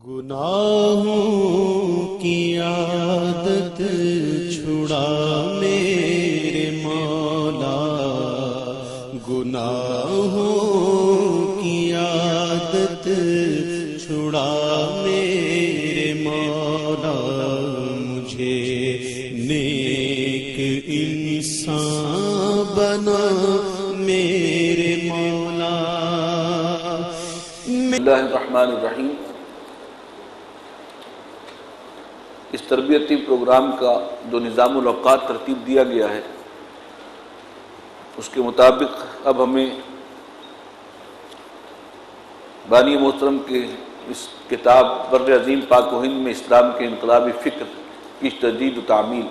گناہوں کی عادت چھڑا میرے مولا، گناہوں کی عادت چھڑا میرے مولا، مجھے نیک انسان بنا میرے مولا۔ بسم اللہ الرحمن الرحیم۔ اس تربیتی پروگرام کا جو نظام الاوقات ترتیب دیا گیا ہے، اس کے مطابق اب ہمیں بانی محترم کے اس کتاب بر عظیم پاک و ہند میں اسلام کے انقلابی فکر کی تجدید و تعمیل،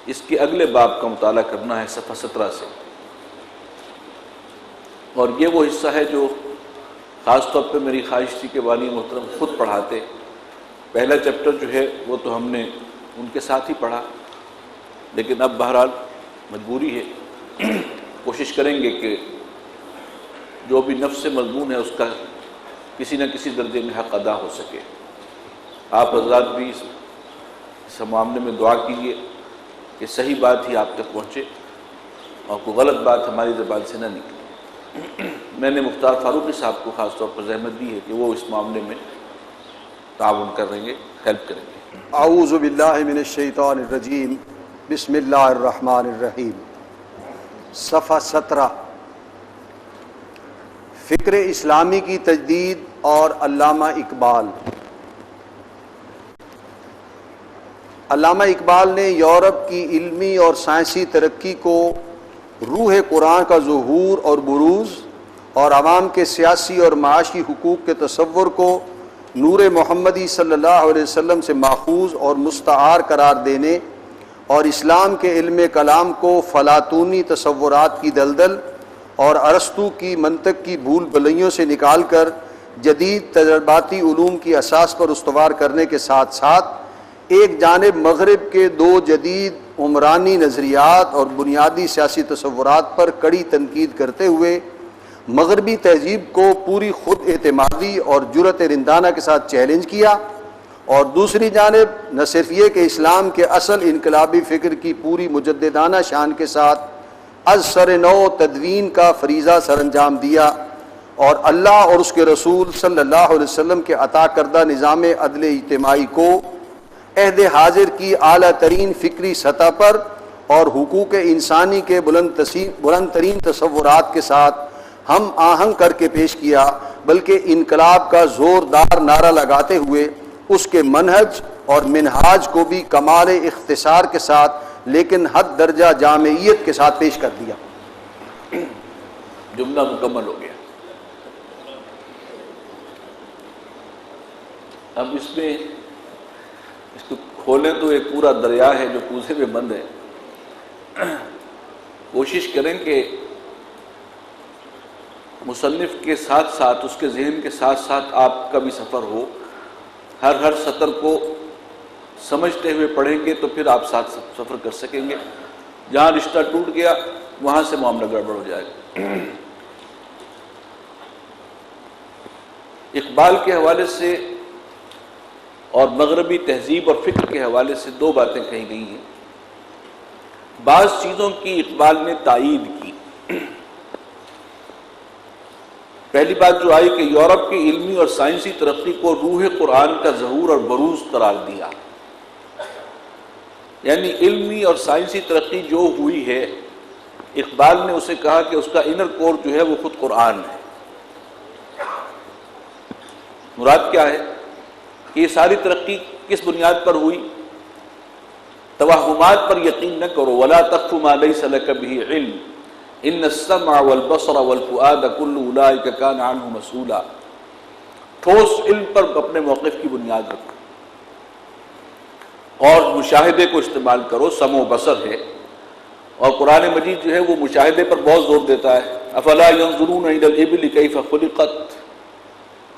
اس کے اگلے باب کا مطالعہ کرنا ہے صفحہ 17 سے، اور یہ وہ حصہ ہے جو خاص طور پہ میری خواہش تھی کہ بانی محترم خود پڑھاتے۔ پہلا چیپٹر جو ہے وہ تو ہم نے ان کے ساتھ ہی پڑھا، لیکن اب بہرحال مجبوری ہے، کوشش کریں گے کہ جو بھی نفس مضمون ہے اس کا کسی نہ کسی درجے میں حق ادا ہو سکے۔ آپ حضرات بھی اس معاملے میں دعا کیجیے کہ صحیح بات ہی آپ تک پہنچے اور کوئی غلط بات ہماری زبان سے نہ نکلے۔ میں نے مختار فاروقی صاحب کو خاص طور پر زحمت دی ہے کہ وہ اس معاملے میں تعاون کریں گے، ہیلپ کریں گے۔ اعوذ باللہ من الشیطان الرجیم، بسم اللہ الرحمن الرحیم۔ صفحہ 17، فکر اسلامی کی تجدید اور علامہ اقبال۔ علامہ اقبال نے یورپ کی علمی اور سائنسی ترقی کو روح قرآن کا ظہور اور بروز اور عوام کے سیاسی اور معاشی حقوق کے تصور کو نور محمدی صلی اللہ علیہ وسلم سے ماخوذ اور مستعار قرار دینے اور اسلام کے علم کلام کو فلاطونی تصورات کی دلدل اور ارسطو کی منطق کی بھول بھلیوں سے نکال کر جدید تجرباتی علوم کی اساس پر استوار کرنے کے ساتھ ساتھ ایک جانب مغرب کے دو جدید عمرانی نظریات اور بنیادی سیاسی تصورات پر کڑی تنقید کرتے ہوئے مغربی تہذیب کو پوری خود اعتمادی اور جرأت رندانہ کے ساتھ چیلنج کیا، اور دوسری جانب نہ صرف یہ کہ اسلام کے اصل انقلابی فکر کی پوری مجددانہ شان کے ساتھ از سر نو تدوین کا فریضہ سر انجام دیا اور اللہ اور اس کے رسول صلی اللہ علیہ وسلم کے عطا کردہ نظام عدل اجتماعی کو عہد حاضر کی اعلیٰ ترین فکری سطح پر اور حقوق انسانی کے بلند ترین تصورات کے ساتھ ہم آہنگ کر کے پیش کیا، بلکہ انقلاب کا زوردار نعرہ لگاتے ہوئے اس کے منہج اور منہاج کو بھی کمال اختصار کے ساتھ لیکن حد درجہ جامعیت کے ساتھ پیش کر دیا۔ جملہ مکمل ہو گیا۔ اب اس میں اس کو کھولیں تو ایک پورا دریا ہے جو کوزے میں بند ہے۔ کوشش کریں کہ مصنف کے ساتھ ساتھ اس کے ذہن کے ساتھ ساتھ آپ کا بھی سفر ہو، ہر سطر کو سمجھتے ہوئے پڑھیں گے تو پھر آپ ساتھ سفر کر سکیں گے۔ جہاں رشتہ ٹوٹ گیا وہاں سے معاملہ گڑبڑ ہو جائے گا۔ اقبال کے حوالے سے اور مغربی تہذیب اور فکر کے حوالے سے دو باتیں کہی گئی ہیں۔ بعض چیزوں کی اقبال نے تائید کی۔ پہلی بات جو آئی کہ یورپ کی علمی اور سائنسی ترقی کو روح قرآن کا ظہور اور بروز قرار دیا، یعنی علمی اور سائنسی ترقی جو ہوئی ہے، اقبال نے اسے کہا کہ اس کا انر کور جو ہے وہ خود قرآن ہے۔ مراد کیا ہے کہ یہ ساری ترقی کس بنیاد پر ہوئی؟ توہمات پر یقین نہ کرو، ولا تقف ما لیس لک بہ علم ان السمع والبصر والفؤاد کل اولئک کان عنہ مسئولا۔ ٹھوس علم پر اپنے موقف کی بنیاد رکھو اور مشاہدے کو استعمال کرو، سمع و بصر ہے، اور قرآن مجید جو ہے وہ مشاہدے پر بہت زور دیتا ہے۔ افلا ينظرون الى الابل کیف خلقت،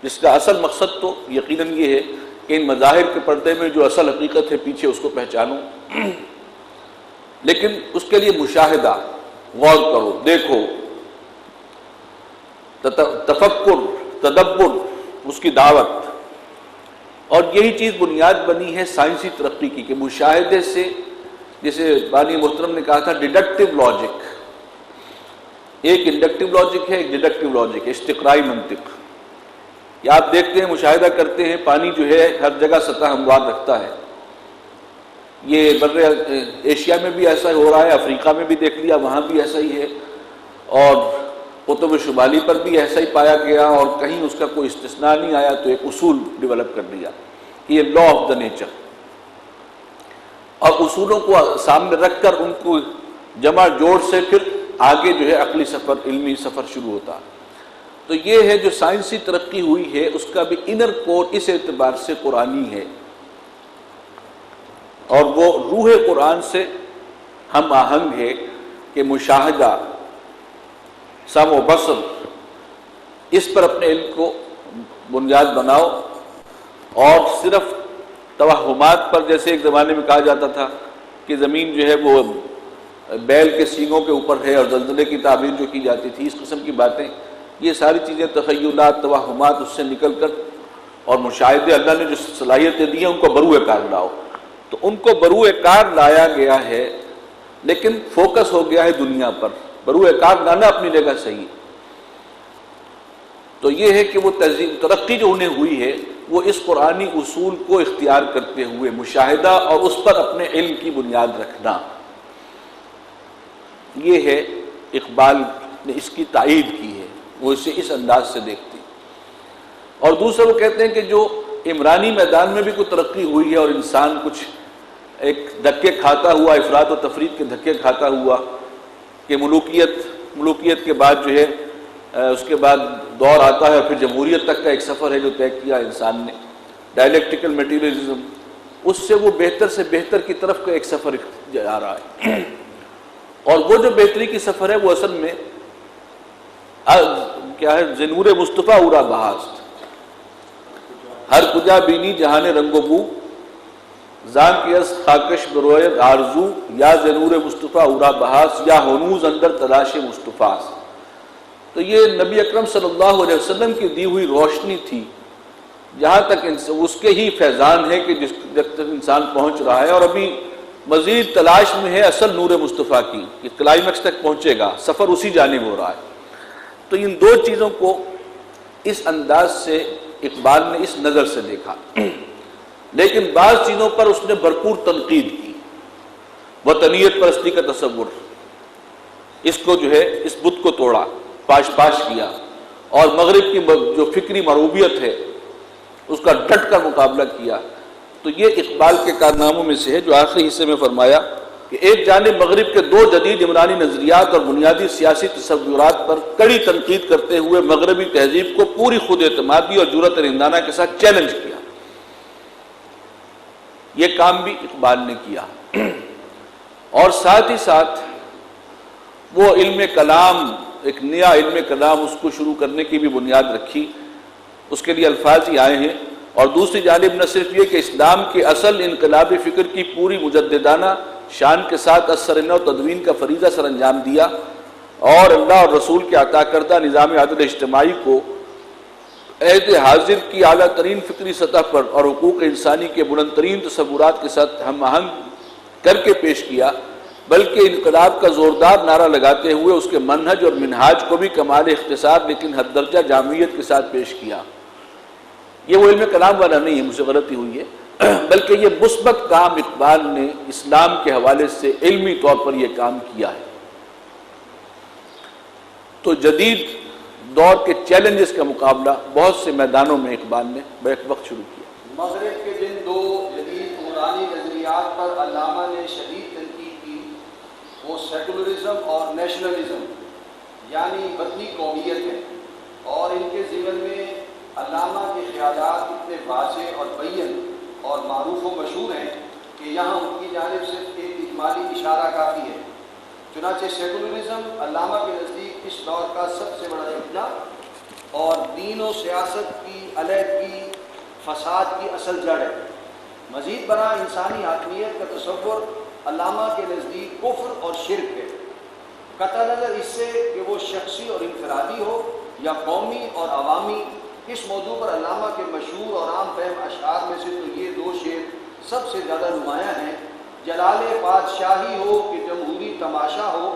جس کا اصل مقصد تو یقیناً یہ ہے کہ ان مظاہر کے پردے میں جو اصل حقیقت ہے پیچھے اس کو پہچانو، لیکن اس کے لیے مشاہدہ، غور کرو، دیکھو، تفکر، تدبر، اس کی دعوت، اور یہی چیز بنیاد بنی ہے سائنسی ترقی کی کہ مشاہدے سے، جسے بانی محترم نے کہا تھا ڈیڈکٹیو لاجک، ایک انڈکٹیو لاجک ہے، ایک ڈیڈکٹیو لاجک ہے، استقرائی منطق۔ یہ آپ دیکھتے ہیں، مشاہدہ کرتے ہیں، پانی جو ہے ہر جگہ سطح ہموار رکھتا ہے، یہ بر ایشیا میں بھی ایسا ہو رہا ہے، افریقہ میں بھی دیکھ لیا، وہاں بھی ایسا ہی ہے، اور قطب شمالی پر بھی ایسا ہی پایا گیا، اور کہیں اس کا کوئی استثناء نہیں آیا، تو ایک اصول ڈیولپ کر دیا کہ یہ لا آف دا نیچر، اور اصولوں کو سامنے رکھ کر ان کو جمع جوڑ سے پھر آگے جو ہے عقلی سفر، علمی سفر شروع ہوتا۔ تو یہ ہے جو سائنسی ترقی ہوئی ہے، اس کا بھی انر کور اس اعتبار سے قرآنی ہے، اور وہ روح قرآن سے ہم آہنگ ہے کہ مشاہدہ، سمع و بصر، اس پر اپنے علم کو بنیاد بناؤ، اور صرف توہمات پر، جیسے ایک زمانے میں کہا جاتا تھا کہ زمین جو ہے وہ بیل کے سینگوں کے اوپر ہے اور زلزلے کی تعبیر جو کی جاتی تھی، اس قسم کی باتیں، یہ ساری چیزیں تخیلات، توہمات، اس سے نکل کر اور مشاہدے، اللہ نے جو صلاحیتیں دی ہیں ان کو بروئے کار لاؤ۔ تو ان کو بروئے کار لایا گیا ہے، لیکن فوکس ہو گیا ہے دنیا پر، بروئے کار لانا اپنی جگہ صحیح۔ تو یہ ہے کہ وہ تہذیب ترقی جو انہیں ہوئی ہے، وہ اس قرآنی اصول کو اختیار کرتے ہوئے مشاہدہ اور اس پر اپنے علم کی بنیاد رکھنا، یہ ہے اقبال نے اس کی تائید کی ہے، وہ اسے اس انداز سے دیکھتے ہیں۔ اور دوسرا وہ کہتے ہیں کہ جو عمرانی میدان میں بھی کوئی ترقی ہوئی ہے اور انسان کچھ ایک دھکے کھاتا ہوا، افراط و تفریط کے دھکے کھاتا ہوا، کہ ملوکیت کے بعد جو ہے اس کے بعد دور آتا ہے، اور پھر جمہوریت تک کا ایک سفر ہے جو طے کیا انسان نے، ڈائلیکٹیکل میٹیریلزم، اس سے وہ بہتر سے بہتر کی طرف کا ایک سفر جا رہا ہے، اور وہ جو بہتری کی سفر ہے وہ اصل میں کیا ہے، زنور مصطفیٰ اورا بہاست، ہر کجا بینی جہان رنگ و بو، زان کی از خاکش برویت آرزو، یا زنور مصطفیٰ اورا بہاس، یا ہنوز اندر تلاش مصطفیٰ۔ تو یہ نبی اکرم صلی اللہ علیہ وسلم کی دی ہوئی روشنی تھی، جہاں تک اس کے ہی فیضان ہے کہ جس تک انسان پہنچ رہا ہے، اور ابھی مزید تلاش میں ہے اصل نور مصطفیٰ کی، کہ کلائمیکس تک پہنچے گا، سفر اسی جانب ہو رہا ہے۔ تو ان دو چیزوں کو اس انداز سے اقبال نے اس نظر سے دیکھا، لیکن بعض چیزوں پر اس نے بھرپور تنقید کی، وطنیت پرستی کا تصور، اس کو جو ہے اس بت کو توڑا، پاش کیا، اور مغرب کی جو فکری معروبیت ہے اس کا ڈٹ کر مقابلہ کیا۔ تو یہ اقبال کے کارناموں میں سے ہے، جو آخری حصے میں فرمایا کہ ایک جانب مغرب کے دو جدید عمرانی نظریات اور بنیادی سیاسی تصورات پر کڑی تنقید کرتے ہوئے مغربی تہذیب کو پوری خود اعتمادی اور جرأت رندانہ کے ساتھ چیلنج کیا۔ یہ کام بھی اقبال نے کیا، اور ساتھ ہی ساتھ وہ علم کلام، ایک نیا علم کلام، اس کو شروع کرنے کی بھی بنیاد رکھی، اس کے لیے الفاظ ہی آئے ہیں۔ اور دوسری جانب نہ صرف یہ کہ اسلام کے اصل انقلابی فکر کی پوری مجددانہ شان کے ساتھ اثر نو تدوین کا فریضہ سر انجام دیا، اور اللہ اور رسول کے عطا کردہ نظام عدل اجتماعی کو عہد حاضر کی اعلیٰ ترین فکری سطح پر اور حقوق انسانی کے بلند ترین تصورات کے ساتھ ہم آہنگ کر کے پیش کیا، بلکہ انقلاب کا زوردار نعرہ لگاتے ہوئے اس کے منہج اور منہاج کو بھی کمال اختصار لیکن حد درجہ جامعیت کے ساتھ پیش کیا۔ یہ وہ علم کلام والا نہیں ہے، مجھ سے غلطی ہوئی ہے، بلکہ یہ مثبت کام اقبال نے اسلام کے حوالے سے علمی طور پر یہ کام کیا ہے۔ تو جدید دور کے چیلنجز کا مقابلہ بہت سے میدانوں میں اقبال نے بیک وقت شروع کیا۔ مغرب کے جن دو جدید قرآنی نظریات پر علامہ نے شدید تنقید کی، وہ سیکولرزم اور نیشنلزم یعنی وطنی قومیت ہے، اور ان کے ضمن میں علامہ کے خیالات اتنے واضح اور بین اور معروف و مشہور ہیں کہ یہاں ان کی جانب صرف ایک اجمالی اشارہ کافی ہے۔ چنانچہ سیکولرزم علامہ کے نزدیک اس دور کا سب سے بڑا فتنہ اور دین و سیاست کی علیحدگی، فساد کی اصل جڑ ہے۔ مزید برآں انسانی حاکمیت کا تصور علامہ کے نزدیک کفر اور شرک ہے، قطع نظر اس سے کہ وہ شخصی اور انفرادی ہو یا قومی اور عوامی، اس موضوع پر علامہ کے مشہور اور عام فہم اشعار میں سے تو یہ دو شعر سب سے زیادہ نمایاں ہیں: جلال بادشاہی ہو کہ جمہوری تماشا ہو،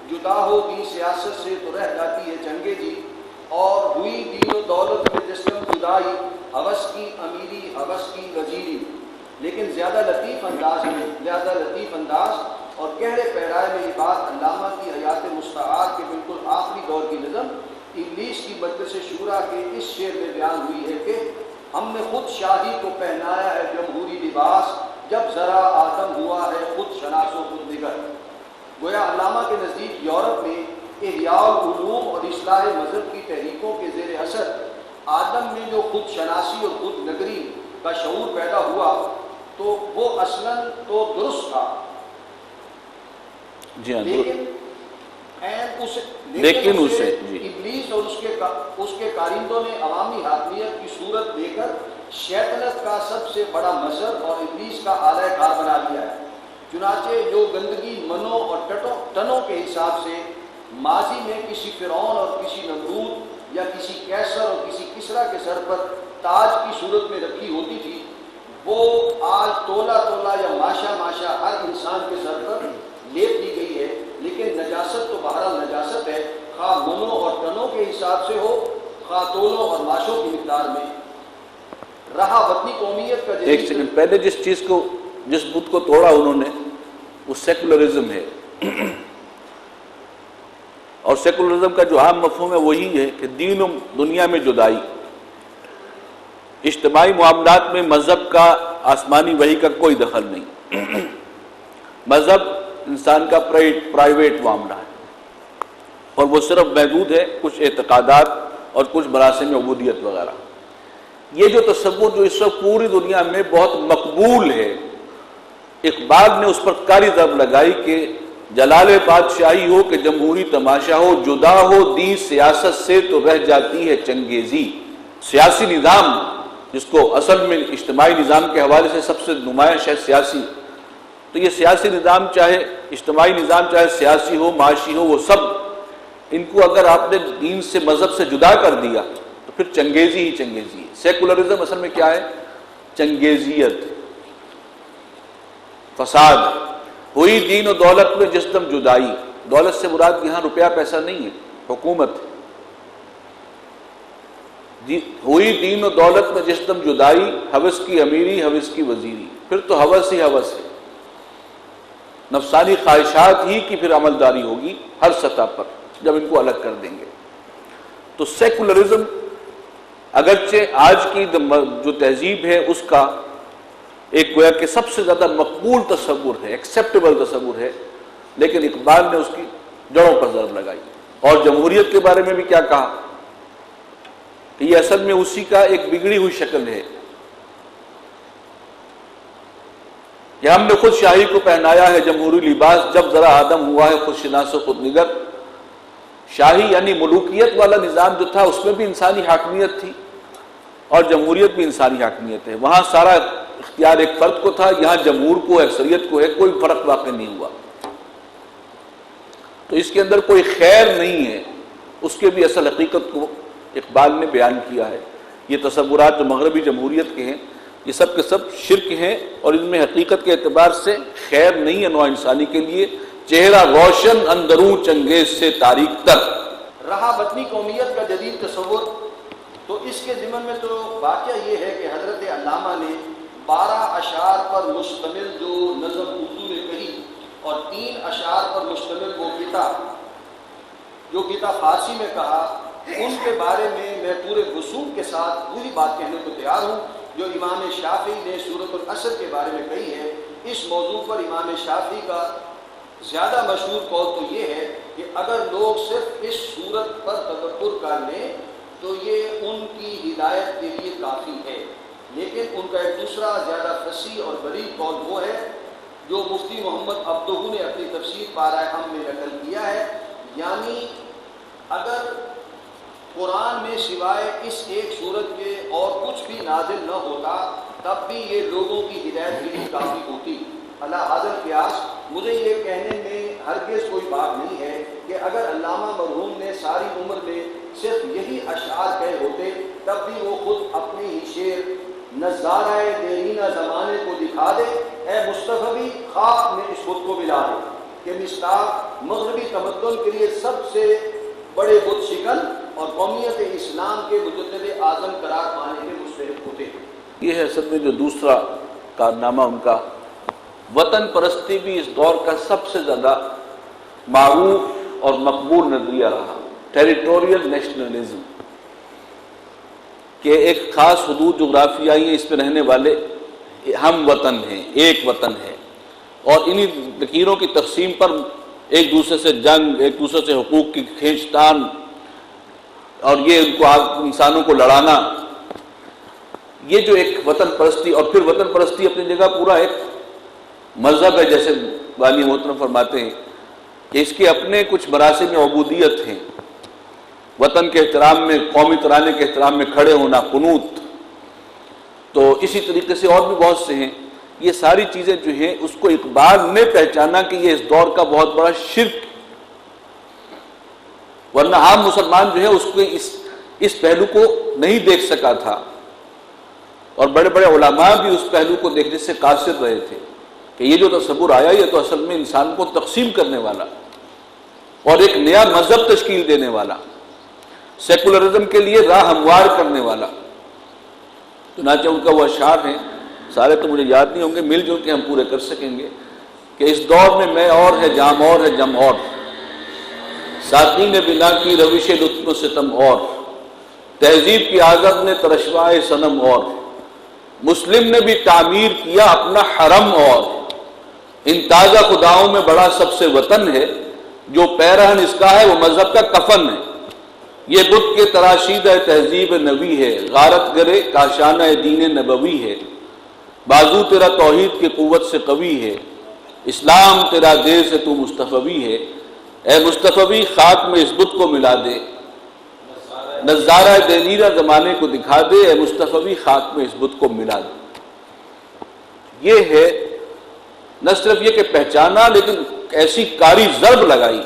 جدا ہو دین سیاست سے تو رہ جاتی ہے چنگے جی، اور ہوئی دین و دولت میں جسم جدائی، ہوس کی امیری ہوس کی وزیری۔ لیکن زیادہ لطیف انداز اور گہرے پیرائے میں یہ بات علامہ کی حیات مستعار کے بالکل آخری دور کی نظم ابلیس کی مجلس شورا کے اس شعر میں بیان ہوئی ہے کہ ہم نے خود شاہی کو پہنایا ہے جمہوری لباس، جب ذرا آدم ہوا ہے خود شناس و خود نگر۔ گویا علامہ کے نزدیک یورپ میں احیاء العلوم اور اصلاح مذہب کی تحریکوں کے زیر اثر آدم میں جو خود شناسی اور خود نگری کا شعور پیدا ہوا تو وہ اصلاً تو درست تھا، جی ہاں، لیکن اسے ابلیس اور اس کے کارندوں نے عوامی حاکمیت کی صورت دے کر شیطنت کا سب سے بڑا مظہر اور ابلیس کا اعلی کار بنا لیا ہے۔ چنانچہ جو گندگی منوں اور ٹنوں کے حساب سے ماضی میں کسی فرعون اور کسی نمرود یا کسی کیسر اور کسی کسرا کے سر پر تاج کی صورت میں رکھی ہوتی تھی، وہ آج تولا تولا یا ماشا ماشا ہر انسان کے سر پر لیپ دی گئی ہے۔ لیکن نجاست تو بہرحال نجاست ہے، خواہ منوں اور ٹنوں کے حساب سے ہو، خواہ تولوں اور ماشوں کی مقدار میں۔ رہا وطنی قومیت کا ایک سیکنڈ پہلے جس بت کو توڑا انہوں نے وہ سیکولرزم ہے، اور سیکولرزم کا جو عام مفہوم ہے وہی ہے کہ دین و دنیا میں جدائی، اجتماعی معاملات میں مذہب کا آسمانی وحی کا کوئی دخل نہیں۔ مذہب انسان کا پرائیویٹ معاملہ ہے اور وہ صرف محدود ہے کچھ اعتقادات اور کچھ مراسم عبودیت وغیرہ۔ یہ جو تصور جو اس وقت پوری دنیا میں بہت مقبول ہے، اقبال نے اس پر کاری ضرب لگائی کہ جلال بادشاہی ہو کہ جمہوری تماشا ہو، جدا ہو دین سیاست سے تو رہ جاتی ہے چنگیزی۔ سیاسی نظام جس کو اصل میں اجتماعی نظام کے حوالے سے سب سے نمایاں شاید سیاسی، تو یہ سیاسی نظام چاہے اجتماعی نظام چاہے سیاسی ہو معاشی ہو، وہ سب ان کو اگر آپ نے دین سے مذہب سے جدا کر دیا تو پھر چنگیزی ہی چنگیزی ہے۔ سیکولرزم اصل میں کیا ہے؟ چنگیزیت، فساد۔ ہوئی دین و دولت میں جس دم جدائی، دولت سے مراد یہاں روپیہ پیسہ نہیں ہے، حکومت۔ ہوئی دین و دولت میں جس دم جدائی، ہوس کی امیری ہوس کی وزیری۔ پھر تو ہوس ہی ہوس ہے، نفسانی خواہشات ہی کی پھر عملداری ہوگی ہر سطح پر جب ان کو الگ کر دیں گے۔ تو سیکولرزم اگرچہ آج کی جو تہذیب ہے اس کا ایک گویا کہ سب سے زیادہ مقبول تصور ہے، ایکسیپٹیبل تصور ہے، لیکن اقبال نے اس کی جڑوں پر ضرب لگائی۔ اور جمہوریت کے بارے میں بھی کیا کہا کہ یہ اصل میں اسی کا ایک بگڑی ہوئی شکل ہے کہ ہم نے خود شاہی کو پہنایا ہے جمہوری لباس، جب ذرا آدم ہوا ہے خود شناس و خود نگر۔ شاہی یعنی ملوکیت والا نظام جو تھا اس میں بھی انسانی حاکمیت تھی اور جمہوریت بھی انسانی حاکمیت ہے۔ وہاں سارا اختیار ایک فرد کو تھا، یہاں جمہور کو اکثریت کو ہے، کوئی فرق واقع نہیں ہوا۔ تو اس کے اندر کوئی خیر نہیں ہے، اس کے بھی اصل حقیقت کو اقبال نے بیان کیا ہے۔ یہ تصورات جو مغربی جمہوریت کے ہیں یہ سب کے سب شرک ہیں اور ان میں حقیقت کے اعتبار سے خیر نہیں ہے نوع انسانی کے لیے۔ چہرہ روشن اندرون چنگیز سے تاریک تر۔ رہا وطنی قومیت کا جدید تصور، تو اس کے ضمن میں تو واقعہ یہ ہے کہ حضرت علامہ نے 12 اشعار پر مشتمل جو نظم اردو میں کہی اور 3 اشعار پر مشتمل وہ کتاب فارسی میں کہا، ان کے بارے میں پورے وصول کے ساتھ پوری بات کہنے کو تیار ہوں جو امام شافعی نے سورۃ العصر کے بارے میں کہی ہے۔ اس موضوع پر امام شافعی کا زیادہ مشہور قول تو یہ ہے کہ اگر لوگ صرف اس سورت پر تدبر کر لیں تو یہ ان کی ہدایت کے لیے کافی ہے، لیکن ان کا ایک دوسرا زیادہ فصیح اور بریک قول وہ ہے جو مفتی محمد عبدہ نے اپنی تفسیر پارہ ہم میں نقل کیا ہے، یعنی اگر قرآن میں سوائے اس ایک سورت کے اور کچھ بھی نازل نہ ہوتا تب بھی یہ لوگوں کی ہدایت کے لیے کافی ہوتی۔ علی ھذا القیاس مجھے یہ کہنے میں ہرگز کوئی بات نہیں ہے کہ اگر علامہ مرحوم نے ساری عمر میں صرف یہی اشعار کہے ہوتے تب بھی وہ خود اپنے ہی شعر نظارہ دیرینہ زمانے کو دکھا دے، اے مصطفی خاک میں اس بت کو ملا دے، کہ مصداق مغربی تمدن کے لیے سب سے بڑے بت شکن اور قومیت اسلام کے مجدد اعظم قرار پانے کے مستحق ہوتے ہیں۔ یہ ہے اصل میں جو دوسرا کارنامہ ان کا۔ وطن پرستی بھی اس دور کا سب سے زیادہ معروف اور مقبول نظریہ رہا، ٹیریٹوریل نیشنلزم، کہ ایک خاص حدود جغرافیائی ہیں، اس میں رہنے والے ہم وطن ہیں، ایک وطن ہے، اور انہی لکیروں کی تقسیم پر ایک دوسرے سے جنگ، ایک دوسرے سے حقوق کی کھینچتان، اور یہ ان کو انسانوں کو لڑانا، یہ جو ایک وطن پرستی، اور پھر وطن پرستی اپنی جگہ پورا ایک مذہب ہے، جیسے والی محترم فرماتے ہیں کہ اس کے اپنے کچھ مراسم عبودیت ہیں، وطن کے احترام میں، قومی ترانے کے احترام میں کھڑے ہونا، قنوت، تو اسی طریقے سے اور بھی بہت سے ہیں۔ یہ ساری چیزیں جو ہیں اس کو اقبال نے پہچانا کہ یہ اس دور کا بہت بڑا شرک، ورنہ عام مسلمان جو ہے اس کو اس پہلو کو نہیں دیکھ سکا تھا، اور بڑے بڑے علماء بھی اس پہلو کو دیکھنے سے قاصر رہے تھے کہ یہ جو تصور آیا یہ تو اصل میں انسان کو تقسیم کرنے والا اور ایک نیا مذہب تشکیل دینے والا، سیکولرزم کے لیے راہ ہموار کرنے والا۔ چنانچہ ان کا وہ اشعار ہیں، سارے تو مجھے یاد نہیں ہوں گے، مل جل کے ہم پورے کر سکیں گے، کہ اس دور میں اور ہے، جام اور ہے، جم اور، ساقی نے بنا کی روش لطف و ستم اور، تہذیب کی آزاد نے ترشوائے صنم اور، مسلم نے بھی تعمیر کیا اپنا حرم اور، ان تازہ خداؤں میں بڑا سب سے وطن ہے، جو پیرہن اس کا ہے وہ مذہب کا کفن ہے، یہ بت کے تراشیدہ تہذیب نبی ہے، غارت گرے کاشانہ دین نبوی ہے، بازو تیرا توحید کی قوت سے قوی ہے، اسلام تیرا دیر سے تو مصطفی ہے، اے مصطفی خاک میں اس بت کو ملا دے، نظارہ دلیرہ زمانے کو دکھا دے، اے مصطفی خاک میں اس بت کو ملا دے۔ یہ ہے نہ صرف یہ کہ پہچانا، لیکن ایسی کاری ضرب لگائی۔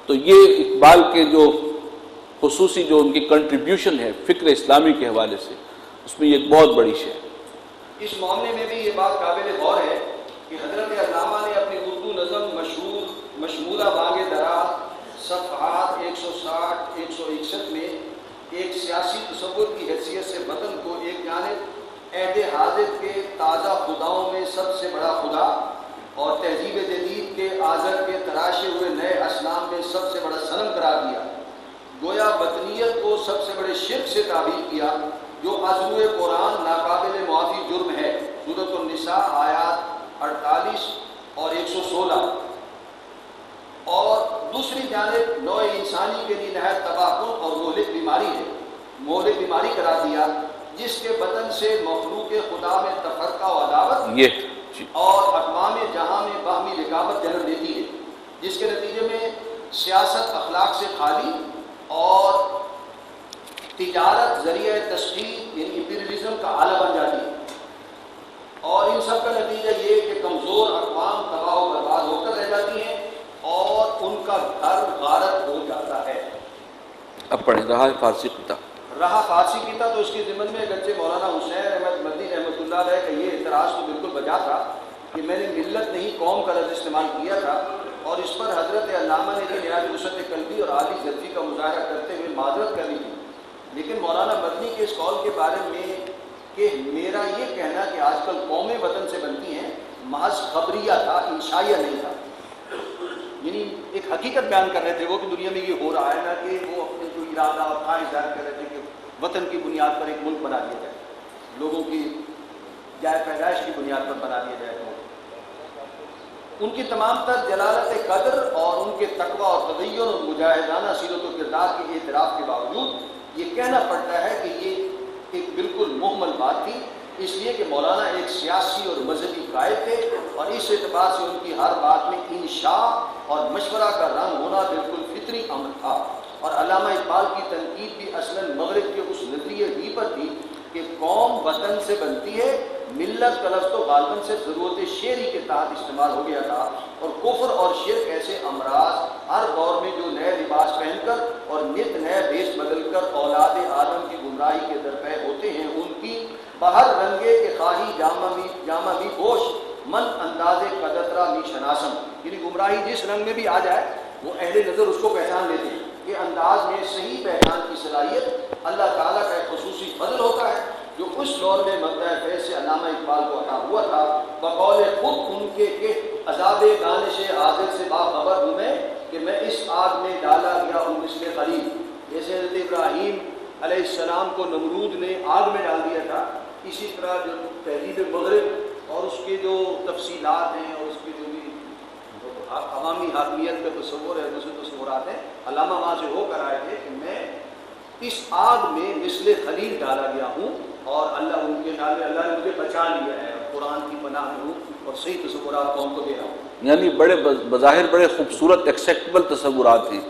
تو یہ اقبال کے جو خصوصی جو ان کی کنٹریبیوشن ہے فکر اسلامی کے حوالے سے، اس میں یہ ایک بہت بڑی شے ہے۔ اس معاملے میں بھی یہ بات قابل غور ہے کہ حضرت علامہ نے اپنی اردو نظم مشمولہ بانگ درا صفحات 160 161 میں ایک سیاسی تصور کی حیثیت سے وطن کو ایک جانب عہد حاضر کے تازہ خداؤں میں سب سے بڑا خدا اور تہذیب جدید کے آزر کے تراشے ہوئے نئے اسلام میں سب سے بڑا صنم قرار دیا، گویا وطنیت کو سب سے بڑے شرک سے تعبیر کیا، جو عزم قرآن ناقابل معافی جرم ہے، سورۃ النساء آیات 48 اور 116، اور دوسری جانب نوع انسانی کے لیے نہایت تباہ کن اور مہلک بیماری قرار دیا، جس کے بدن سے مخلوق خدا میں تفرقہ و عداوت اور اقوام جہاں میں باہمی رقابت جنم دیتی ہے، جس کے نتیجے میں سیاست اخلاق سے خالی اور تجارت ذریعہ تشکیل یعنی امپیریلزم کا آلہ بن جاتی ہے، اور ان سب کا نتیجہ یہ کہ کمزور اقوام تباہ و برباد ہو کر رہ جاتی ہیں اور ان کا گھر غارت ہو جاتا ہے۔ اب پڑھیں رہا فارسی قطع۔ رہا فارسی قطع تو اس کے ضمن میں اگرچہ مولانا حسین احمد مدنی رحمۃ اللہ علیہ کا یہ اعتراض تو بالکل بجا تھا کہ میں نے ملت نہیں قوم کا لفظ استعمال کیا تھا، اور اس پر حضرت علامہ نے بھی نہایت وسعت قلبی اور عالی ذاتی کا مظاہرہ کرتے ہوئے معذرت کر لی تھی، لیکن مولانا مدنی کے اس قول کے بارے میں کہ میرا یہ کہنا کہ آج کل قومیں وطن سے بنتی ہیں محض خبریہ تھا، انشائیہ نہیں تھا، یعنی ایک حقیقت بیان کر رہے تھے وہ کہ دنیا میں یہ ہو رہا ہے نا، کہ وہ اپنے جو ارادہ اور خواہش ظاہر کر رہے تھے کہ وطن کی بنیاد پر ایک ملک بنا دیا جائے، لوگوں کی جائے پیدائش کی بنیاد پر بنا دیا جائے۔ ان کی تمام تر جلالت قدر اور ان کے تقوی اور تدین اور مجاہدانہ سیرت و کردار کے اعتراف کے باوجود یہ کہنا پڑتا ہے کہ یہ ایک بالکل مہمل بات تھی، اس لیے کہ مولانا ایک سیاسی اور مذہبی قائد تھے، اور اس اعتبار سے ان کی ہر بات میں انشاء اور مشورہ کا رنگ ہونا بالکل فطری امر تھا، اور علامہ اقبال کی تنقید بھی اصلاً مغرب کے اس نظریے ہی پر تھی کہ قوم وطن سے بنتی ہے ملت کا لفظ تو غالباً سے ضرورت شعری کے تحت استعمال ہو گیا تھا، اور کفر اور شرک ایسے امراض ہر دور میں جو نئے لباس پہن کر اور نت نئے بیش بدل کر اولاد آدم کی گمراہی کے درپے ہوتے ہیں، ان کی بہر رنگے کے خواہی جامہ بھی پوش من انداز قدرہ می شناسم، یعنی گمراہی جس رنگ میں بھی آ جائے وہ اہل نظر اس کو پہچان لیتے ہیں۔ یہ انداز میں صحیح پہچان کی صلاحیت اللہ تعالیٰ کا ایک خصوصی فضل ہوتا ہے جو اس دور میں مبدأ فیض سے علامہ اقبال کو عطا ہوا تھا۔ بقول خود ان کے کہ عذاب دانش حاضر سے باخبر ہوں میں کہ میں اس آگ میں ڈالا گیا ہوں مثل خلیل، جیسے حضرت ابراہیم علیہ السلام کو نمرود نے آگ میں ڈال دیا تھا، اسی طرح جو تہذیب مغرب اور اس کے جو تفصیلات ہیں اور اس کے جو بھی عوامی حاکمیت کا تصور ہے، دوسرے تصورات ہیں، علامہ وہاں سے ہو کر آئے تھے کہ میں اس آگ میں مثل خلیل ڈالا گیا ہوں اور اللہ ان کے نام میں اللہ نے مجھے بچا لیا ہے، قرآن کی پناہ میں ہوں اور صحیح تصورات قوم کو دے رہا ہوں۔ یعنی بڑے بظاہر بڑے خوبصورت ایکسیپٹیبل تصورات ہیں،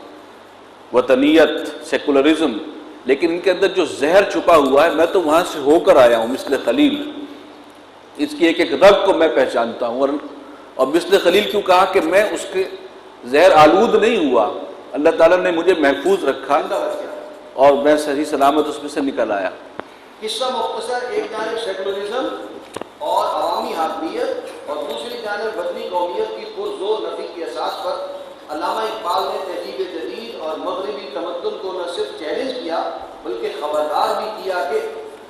وطنیت، سیکولرزم، لیکن ان کے اندر جو زہر چھپا ہوا ہے، میں تو وہاں سے ہو کر آیا ہوں مثل خلیل، اس کی ایک ایک رگ کو میں پہچانتا ہوں۔ اور مثل خلیل کیوں کہا کہ میں اس کے زہر آلود نہیں ہوا، اللہ تعالیٰ نے مجھے محفوظ رکھا اور میں صحیح سلامت اس میں سے نکل آیا۔ قصہ مختصر، ایک جانب سیکولرزم اور عوامی حاکمیت اور دوسری جانب وطنی قومیت کی پرزور نفی کی اساس پر علامہ اقبال نے تہذیب جدید اور مغربی تمدن کو نہ صرف چیلنج کیا بلکہ خبردار بھی کیا کہ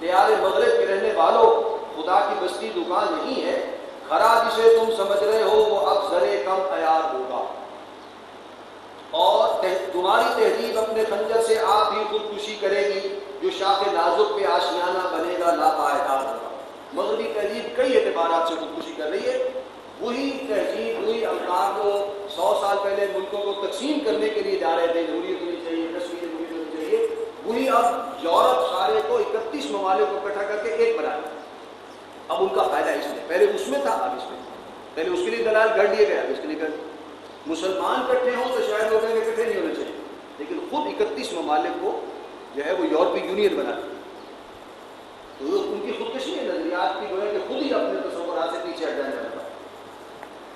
دیار مغرب کے رہنے والوں، خدا کی بستی دکان نہیں ہے، کھرا جسے تم سمجھ رہے ہو وہ اب ذرے کم عیار ہوگا، اور تمہاری تہذیب اپنے خنجر سے آپ ہی خودکشی کرے گی، جو شاخ نازک پہ آشیانہ بنے گا لاپائیدار ہوگا۔ مغربی تہذیب کئی اعتبارات سے خودکشی کر رہی ہے، وہی تہذیب وہی افکار کو 100 سال پہلے ملکوں کو تقسیم کرنے کے لیے جا رہے تھے، جمہوریت ہونی چاہیے، تصویر جمہوریت ہونی چاہیے، وہی اب یورپ سارے کو 31 ممالک کو اکٹھا کر کے ایک بنا دیا۔ اب ان کا فائدہ اس میں، پہلے اس میں تھا، اب اس میں، پہلے اس کے لیے دلال گڑھ دیے گئے، اب اس کے لیے گڑھ مسلمان اکٹھے ہوں تو شاید لوگ اکٹھے نہیں ہونے چاہیے، لیکن خود 31 ممالک کو جو ہے وہ یورپی یونین بنا دیا، تو ان کی خودکشی ہے نظریات کی، جو ہے کہ خود ہی اپنے تصورات سے پیچھے ہٹ جانے لگا۔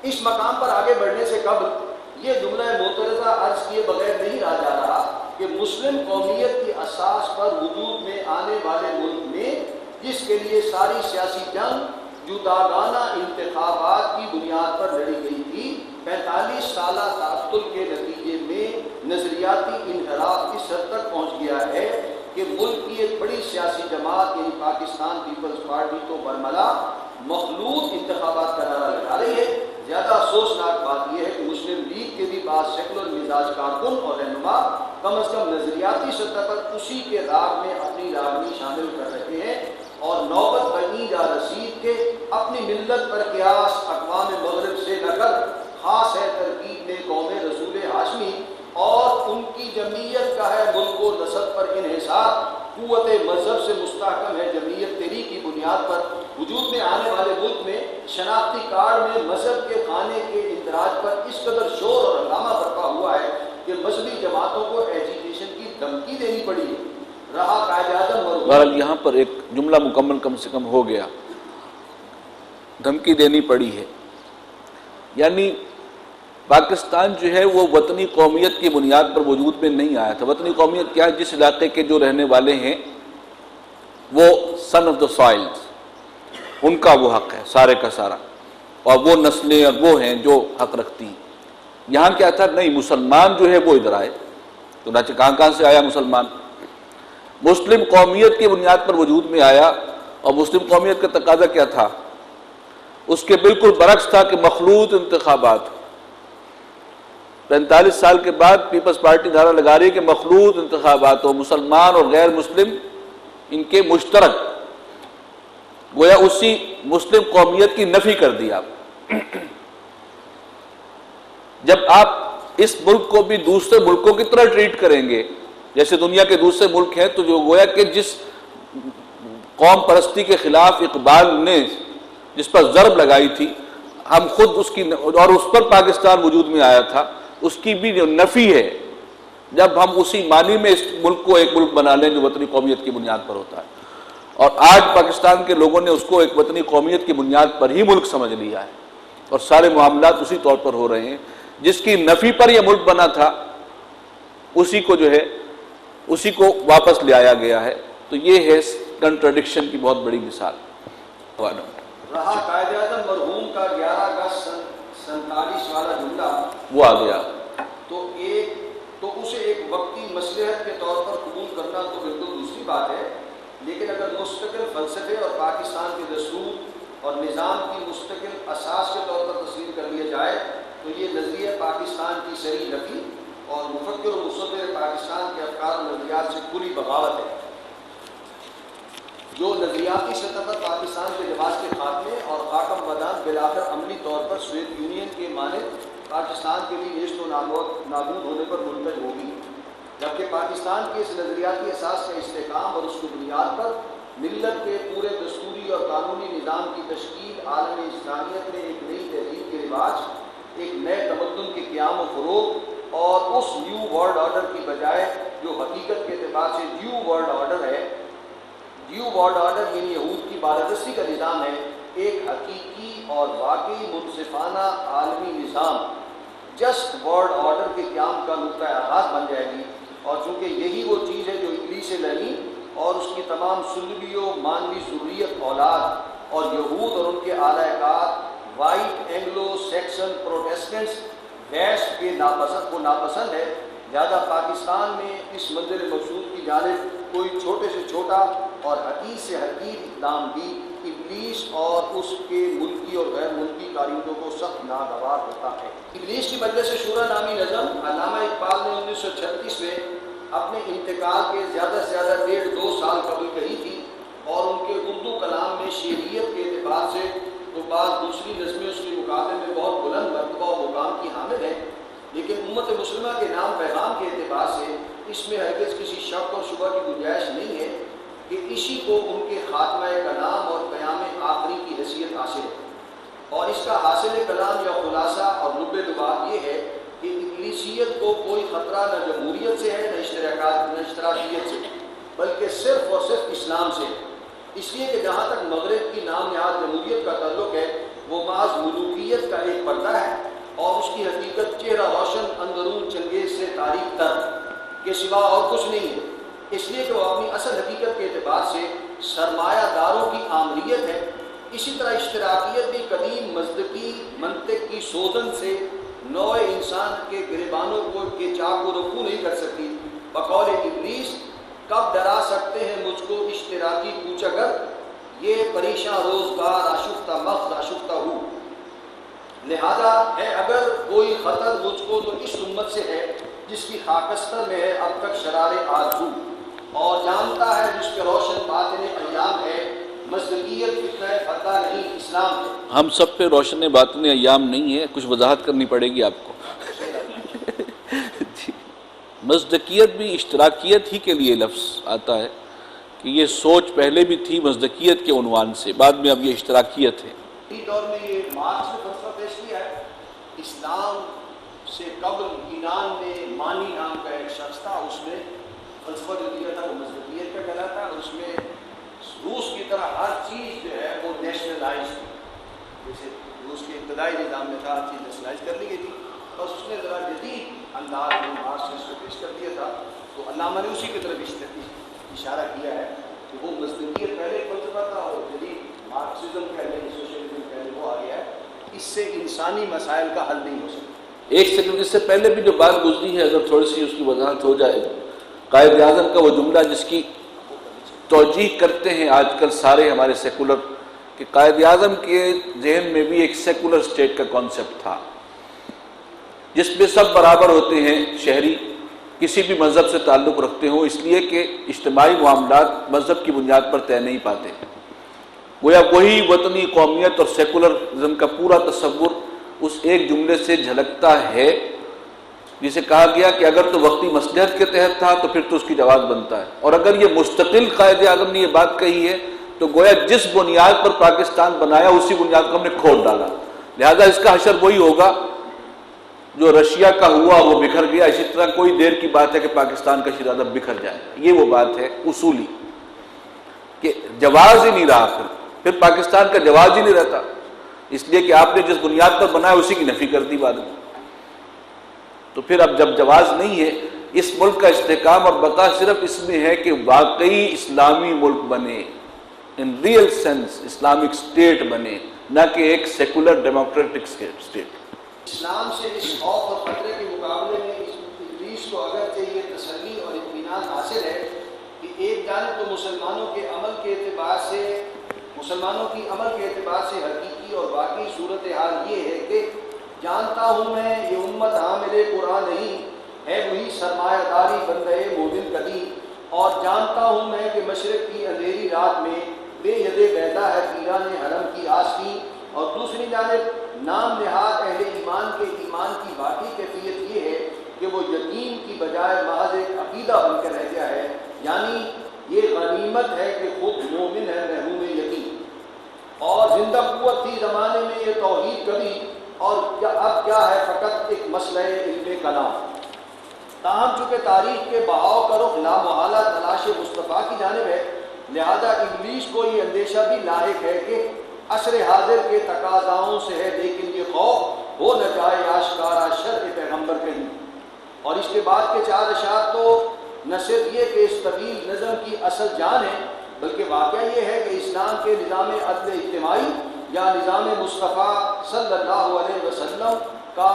اس مقام پر آگے بڑھنے سے قبل یہ جملہ معترضہ عرض کیے بغیر نہیں رہا جا رہا کہ مسلم قومیت کی اساس پر وجود میں آنے والے ملک میں، جس کے لیے ساری سیاسی جنگ جداگانہ انتخابات کی بنیاد پر لڑی گئی تھی، 45 سالہ تعطل کے نتیجے میں نظریاتی انحراف اس حد تک پہنچ گیا ہے کہ ملک کی ایک بڑی سیاسی جماعت یعنی پاکستان پیپلز پارٹی تو برملا مخلوط انتخابات کا نعرہ لگا رہی ہے۔ زیادہ افسوسناک بات یہ ہے کہ مسلم لیگ کے بھی بعض سیکولر مزاج کارکن اور رہنما کم از کم نظریاتی سطح پر اسی کے راگ میں اپنی راگنی شامل کر رہے ہیں، اور نوبت بنی جا رسید کے اپنی ملت پر قیاس اقوام مغرب سے نہ کر خاص ہے ترکیب میں قوم رسول ہاشمی اور ان کی جمعیت کا ہے ملک و نسب پر انحصار، قوت مذہب سے مستحکم ہے جمعیت تیری کی بنیاد پر وجود میں آنے والے ملک میں شناختی کارڈ میں مذہب کے خانے کے اندراج پر اس قدر شور اور ہنگامہ برپا ہوا ہے کہ مذہبی جماعتوں کو ایجیٹیشن کی دھمکی دینی پڑی ہے۔ رہا قائد اعظم اور بہرحال یہاں پر ایک جملہ مکمل کم سے کم ہو گیا، دھمکی دینی پڑی ہے، یعنی پاکستان جو ہے وہ وطنی قومیت کی بنیاد پر وجود میں نہیں آیا تھا۔ وطنی قومیت کیا ہے؟ جس علاقے کے جو رہنے والے ہیں وہ سن آف دا سوائلز، ان کا وہ حق ہے سارے کا سارا، اور وہ نسلیں اور وہ ہیں جو حق رکھتی ہیں۔ یہاں کیا تھا؟ نہیں، مسلمان جو ہے وہ ادھر آئے، تو کہاں سے آیا مسلمان؟ مسلم قومیت کی بنیاد پر وجود میں آیا، اور مسلم قومیت کا تقاضا کیا تھا؟ اس کے بالکل برعکس تھا کہ مخلوط انتخابات۔ 45 سال کے بعد پیپلز پارٹی نعرہ لگا رہی ہے کہ مخلوط انتخابات ہو، مسلمان اور غیر مسلم ان کے مشترک، گویا اسی مسلم قومیت کی نفی کر دی آپ۔ جب آپ اس ملک کو بھی دوسرے ملکوں کی طرح ٹریٹ کریں گے جیسے دنیا کے دوسرے ملک ہیں، تو جو گویا کہ جس قوم پرستی کے خلاف اقبال نے جس پر ضرب لگائی تھی، ہم خود اس کی اور اس پر پاکستان وجود میں آیا تھا، اس کی بھی جو نفی ہے، جب ہم اسی معنی میں اس ملک کو ایک ملک بنا لیں جو وطنی قومیت کی بنیاد پر ہوتا ہے۔ اور آج پاکستان کے لوگوں نے اس کو ایک وطنی قومیت کی بنیاد پر ہی ملک سمجھ لیا ہے اور سارے معاملات اسی طور پر ہو رہے ہیں. جس کی نفی پر یہ ملک بنا تھا اسی کو جو ہے اسی کو واپس لے آیا گیا ہے. تو یہ ہے کنٹراڈکشن کی بہت بڑی مثال. رہا قائد اعظم مرحوم کا 11 اگست 47 والا جملہ، وہ آ گیا. تو اسے ایک وقتی مصلحت کے طور پر قبول کرنا تو بالکل دوسری بات ہے، لیکن اگر مستقل فلسفے اور پاکستان کے دستور اور نظام کی مستقل اساس کے طور پر تسلیم کر لیا جائے تو یہ نظریہ پاکستان کی صحیح نفی اور مفکر و مصور پاکستان کے افکار و نظریات سے پوری بغاوت ہے، جو نظریاتی سطح پر پاکستان کے لباس کے خاتمے اور خاکم مدان بالآخر عملی طور پر سوویت یونین کے مانند پاکستان کے لیے نیست و نابود ہونے پر منتج ہوگی. جبکہ پاکستان کے اس نظریاتی اساس کا استحکام اور اس کی بنیاد پر ملت کے پورے دستوری اور قانونی نظام کی تشکیل عالم انسانیت میں ایک نئی تہذیب کے رواج، ایک نئے تمدن کے قیام و فروغ اور اس نیو ورلڈ آرڈر کی بجائے جو حقیقت کے اعتبار سے نیو ورلڈ آرڈر ہے، نیو ورلڈ آرڈر یعنی یہود کی بالادستی کا نظام ہے، ایک حقیقی اور واقعی منصفانہ عالمی نظام جسٹ ورلڈ آرڈر کے قیام کا نقطۂ آغاز بن جائے گی. اور چونکہ یہی وہ چیز ہے جو ابلیس لعین اور اس کی تمام سلبی و مانوی ذریت اولاد اور یہود اور ان کے اعلی کار وائٹ اینگلو سیکسن پروٹیسٹنٹس ویسٹ کے ناپسند ہے، لہٰذا پاکستان میں اس منزل مقصود کی جانب کوئی چھوٹے سے چھوٹا اور حقیر سے حقیر اقدام بھی ابلیس اور اس کے ملکی اور غیر ملکی کاریوں کو سخت ناگوار ہوتا ہے. ابلیس کی مجلس شورا نامی نظم علامہ اقبال نے 1936 میں اپنے انتقال کے زیادہ سے زیادہ 1.5-2 سال قبل کہی تھی، اور ان کے اردو کلام میں شعریت کے اعتبار سے تو بعض دوسری نظمیں اس کے مقابلے میں بہت بلند مرتبہ و مقام کی حامل ہیں، لیکن امت مسلمہ کے نام پیغام کے اعتبار سے اس میں ہرگز کسی شک اور شبہ کی گنجائش نہیں ہے کہ اسی کو ان کے خاتمہ کلام اور قیام آخری کی حیثیت حاصل ہے. اور اس کا حاصل کلام یا خلاصہ اور لب لباب یہ ہے کہ ابلیسیت کو کوئی خطرہ نہ جمہوریت سے ہے نہ اشتراکیت سے، بلکہ صرف اور صرف اسلام سے. اس لیے کہ جہاں تک مغرب کی نام نہاد جمہوریت کا تعلق ہے وہ محض ملوکیت کا ایک پردہ ہے، اور اس کی حقیقت چہرہ روشن اندرون چنگیز سے تاریک تر کے سوا اور کچھ نہیں ہے. اس لیے کہ وہ اپنی اصل حقیقت کے اعتبار سے سرمایہ داروں کی آمریت ہے. اسی طرح اشتراکیت بھی قدیم مزدقی منطق کی سوزن سے نوع انسان کے گریبانوں کو کے چاک کو رفو نہیں کر سکتی. بقول ابلیس کب ڈرا سکتے ہیں مجھ کو اشتراکی کوچ اگر، یہ پریشاں روزگار آشفتہ مغز آشفتہ ہوں. لہذا ہے اگر کوئی خطر مجھ کو تو اس امت سے ہے جس کی خاکستر میں ہے اب تک شرار آرزو، اور جانتا ہے جس کے روشن باطن ایام ہے مصدقیت فتنہ فتح نہیں اسلام ہے. ہم سب پہ روشن باطن ایام نہیں ہے، کچھ وضاحت کرنی پڑے گی آپ کو. مصدقیت بھی اشتراکیت ہی کے لیے لفظ آتا ہے کہ یہ سوچ پہلے بھی تھی مصدقیت کے عنوان سے، بعد میں اب یہ اشتراکیت ہے. اس دور میں یہ مارکس نے فلسفہ پیش کیا ہے. اسلام سے قبل ایران میں مانی نام کا ایک شخص تھا، اس نے فلسفہ جو دیا تھا وہ مصدقیت کا کہلاتا ہے، اور اس میں روس کی طرح ہر چیز جو ہے وہ نیشنلائز تھی. جیسے روس کے ابتدائی نظام میں تھا ہر چیز نیشنلائز کر لی گئی تھی، بس اس نے ذرا جدید انداز میں مارکس نے اس کو پیش کر دیا تھا. تو علامہ نے اسی کی طرف اشارہ کیا ہے کہ وہ مصدقیت پہلے فلسفہ تھا اور جدید مارکسزم پہلے سوشلزم پہلے وہ آ گیا ہے. اس سے انسانی مسائل کا حل نہیں ہو سکتا. ایک سیکنڈ، اس سے پہلے بھی جو بات گزری ہے اگر تھوڑی سی اس کی وضاحت ہو جائے. قائد اعظم کا وہ جملہ جس کی توجیح کرتے ہیں آج کل سارے ہمارے سیکولر، کہ قائد اعظم کے ذہن میں بھی ایک سیکولر اسٹیٹ کا کانسیپٹ تھا جس میں سب برابر ہوتے ہیں، شہری کسی بھی مذہب سے تعلق رکھتے ہوں، اس لیے کہ اجتماعی معاملات مذہب کی بنیاد پر طے نہیں پاتے. گویا وہی وطنی قومیت اور سیکولرزم کا پورا تصور اس ایک جملے سے جھلکتا ہے جسے کہا گیا کہ اگر تو وقتی مصلحت کے تحت تھا تو پھر تو اس کی جواز بنتا ہے، اور اگر یہ مستقل قائد اعظم نے یہ بات کہی ہے تو گویا جس بنیاد پر پاکستان بنایا اسی بنیاد کو ہم نے کھود ڈالا. لہذا اس کا حشر وہی ہوگا جو رشیا کا ہوا وہ بکھر گیا، اسی طرح کوئی دیر کی بات ہے کہ پاکستان کا شیرازہ بکھر جائے. یہ وہ بات ہے اصولی. کہ جواز ہی نہیں رہا، پھر پاکستان کا جواز ہی نہیں رہتا، اس لیے کہ آپ نے جس بنیاد پر بنایا اسی کی نفی کر دی بعد میں۔ تو پھر اب جب جواز نہیں ہے، اس ملک کا استحکام اور بقا صرف اس میں ہے کہ واقعی اسلامی ملک بنے، in real sense Islamic state بنے، نہ کہ ایک سیکولر ڈیموکریٹک اسٹیٹ۔ اسلام سے اس خوف اور خطرے کے مقابلے میں ابلیس کو اگرچہ یہ تسلی اور اطمینان حاصل ہے کہ ایک جانب تو مسلمانوں کی عمل کے اعتبار سے حقیقی اور واقعی صورتحال یہ ہے کہ جانتا ہوں میں یہ امت حامل قرآن نہیں ہے، وہی سرمایہ داری بندے مومن قدیم، اور جانتا ہوں میں کہ مشرق کی اندھیری رات میں بے ید بیدا ہے پیران حرم کی آستی، اور دوسری جانب نام نہاد اہل ایمان کے ایمان کی واقعی کیفیت یہ ہے کہ وہ یقین کی بجائے محض ایک عقیدہ بن کر رہ گیا ہے، یعنی یہ غنیمت ہے کہ خود مومن ہے محروم یقین، اور زندہ قوت تھی زمانے میں یہ توحید کبھی، اور اب کیا ہے فقط ایک مسئلہ علم کلام۔ تاہم چونکہ تاریخ کے بہاؤ کا رخ لامحالہ تلاش مصطفیٰ کی جانب ہے، لہذا ابلیس کو یہ اندیشہ بھی لاحق ہے کہ عصر حاضر کے تقاضاؤں سے ہے، لیکن یہ خوف ہو نہ جائے آشکارا شرع پیغمبر کہیں۔ اور اس کے بعد کے 4 اشعار تو نہ صرف یہ کہ اس طویل نظم کی اصل جان ہے، بلکہ واقعہ یہ ہے کہ اسلام کے نظام عدل اجتماعی یا نظام مصطفیٰ صلی اللہ علیہ وسلم کا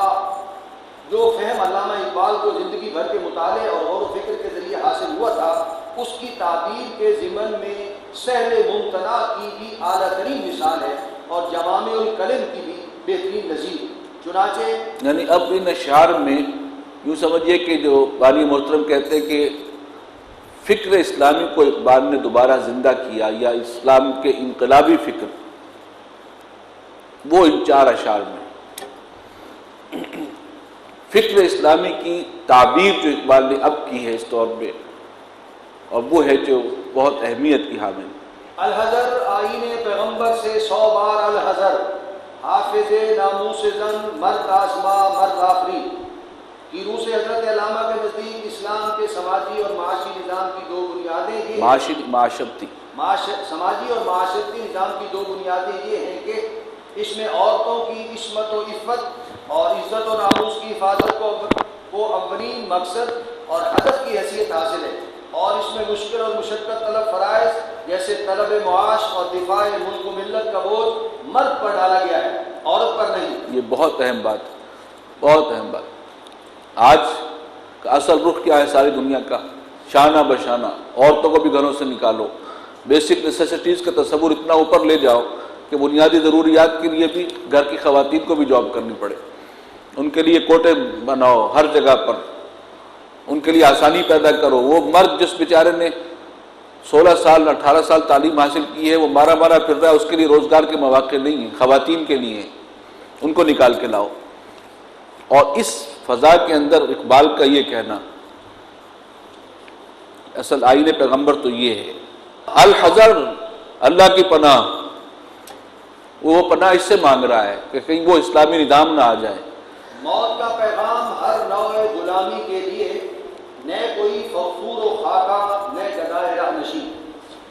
جو فہم علامہ اقبال کو زندگی بھر کے مطالعے اور غور و فکر کے ذریعے حاصل ہوا تھا، اس کی تعبیر کے ضمن میں سہل ممتنع کی بھی اعلیٰ ترین مثال ہے اور جوامع الکلم کی بھی بہترین نظیر۔ چنانچہ یعنی اب ان اشعار میں یوں سمجھیے کہ جو بانی محترم کہتے ہیں کہ فکر اسلامی کو اقبال نے دوبارہ زندہ کیا، یا اسلام کے انقلابی فکر، وہ ان 4 اشعار میں فکر اسلامی کی تعبیر جو اقبال نے اب کی ہے اس طور پہ، اور وہ ہے جو بہت اہمیت کی حامل۔ الحذر آئین پیغمبر سے 100 بار الحذر، حافظ ناموس زن مرد آسما مرد آفری کی روح سے حضرت علامہ کے نزدیک اسلام کے سماجی اور معاشی نظام کی 2 بنیادیں یہ سماجی اور معاشرتی نظام کی 2 بنیادیں یہ ہیں کہ اس میں عورتوں کی عصمت و عفت اور عزت و ناموس کی حفاظت کو اولین مقصد اور ہدف کی حیثیت حاصل ہے، اور اس میں مشکل اور مشقت طلب فرائض جیسے طلب معاش اور دفاع ملک و ملت کا بوجھ مرد پر ڈالا گیا ہے، عورت پر نہیں۔ یہ بہت اہم بات، بہت اہم بات۔ آج کا اصل رخ کیا ہے ساری دنیا کا؟ شانہ بشانہ عورتوں کو بھی گھروں سے نکالو، بیسک نیسیسٹیز کا تصور اتنا اوپر لے جاؤ کہ بنیادی ضروریات کے لیے بھی گھر کی خواتین کو بھی جاب کرنی پڑے، ان کے لیے کوٹے بناؤ ہر جگہ پر، ان کے لیے آسانی پیدا کرو۔ وہ مرد جس بیچارے نے 16 سال 18 سال تعلیم حاصل کی ہے، وہ مارا پھر رہا ہے، اس کے لیے روزگار کے مواقع نہیں ہیں، خواتین کے لیے ہیں، ان کو نکال کے لاؤ۔ اور اس فضا کے اندر اقبال کا یہ کہنا، اصل آئین پیغمبر تو یہ ہے، الحذر اللہ کی پناہ، وہ پناہ اس سے مانگ رہا ہے کہ کہیں وہ اسلامی نظام نہ آ جائے۔ موت کا پیغام ہر نوع غلامی کے لیے، نہ کوئی فخور و خاکہ نہ گدائے راہ نشین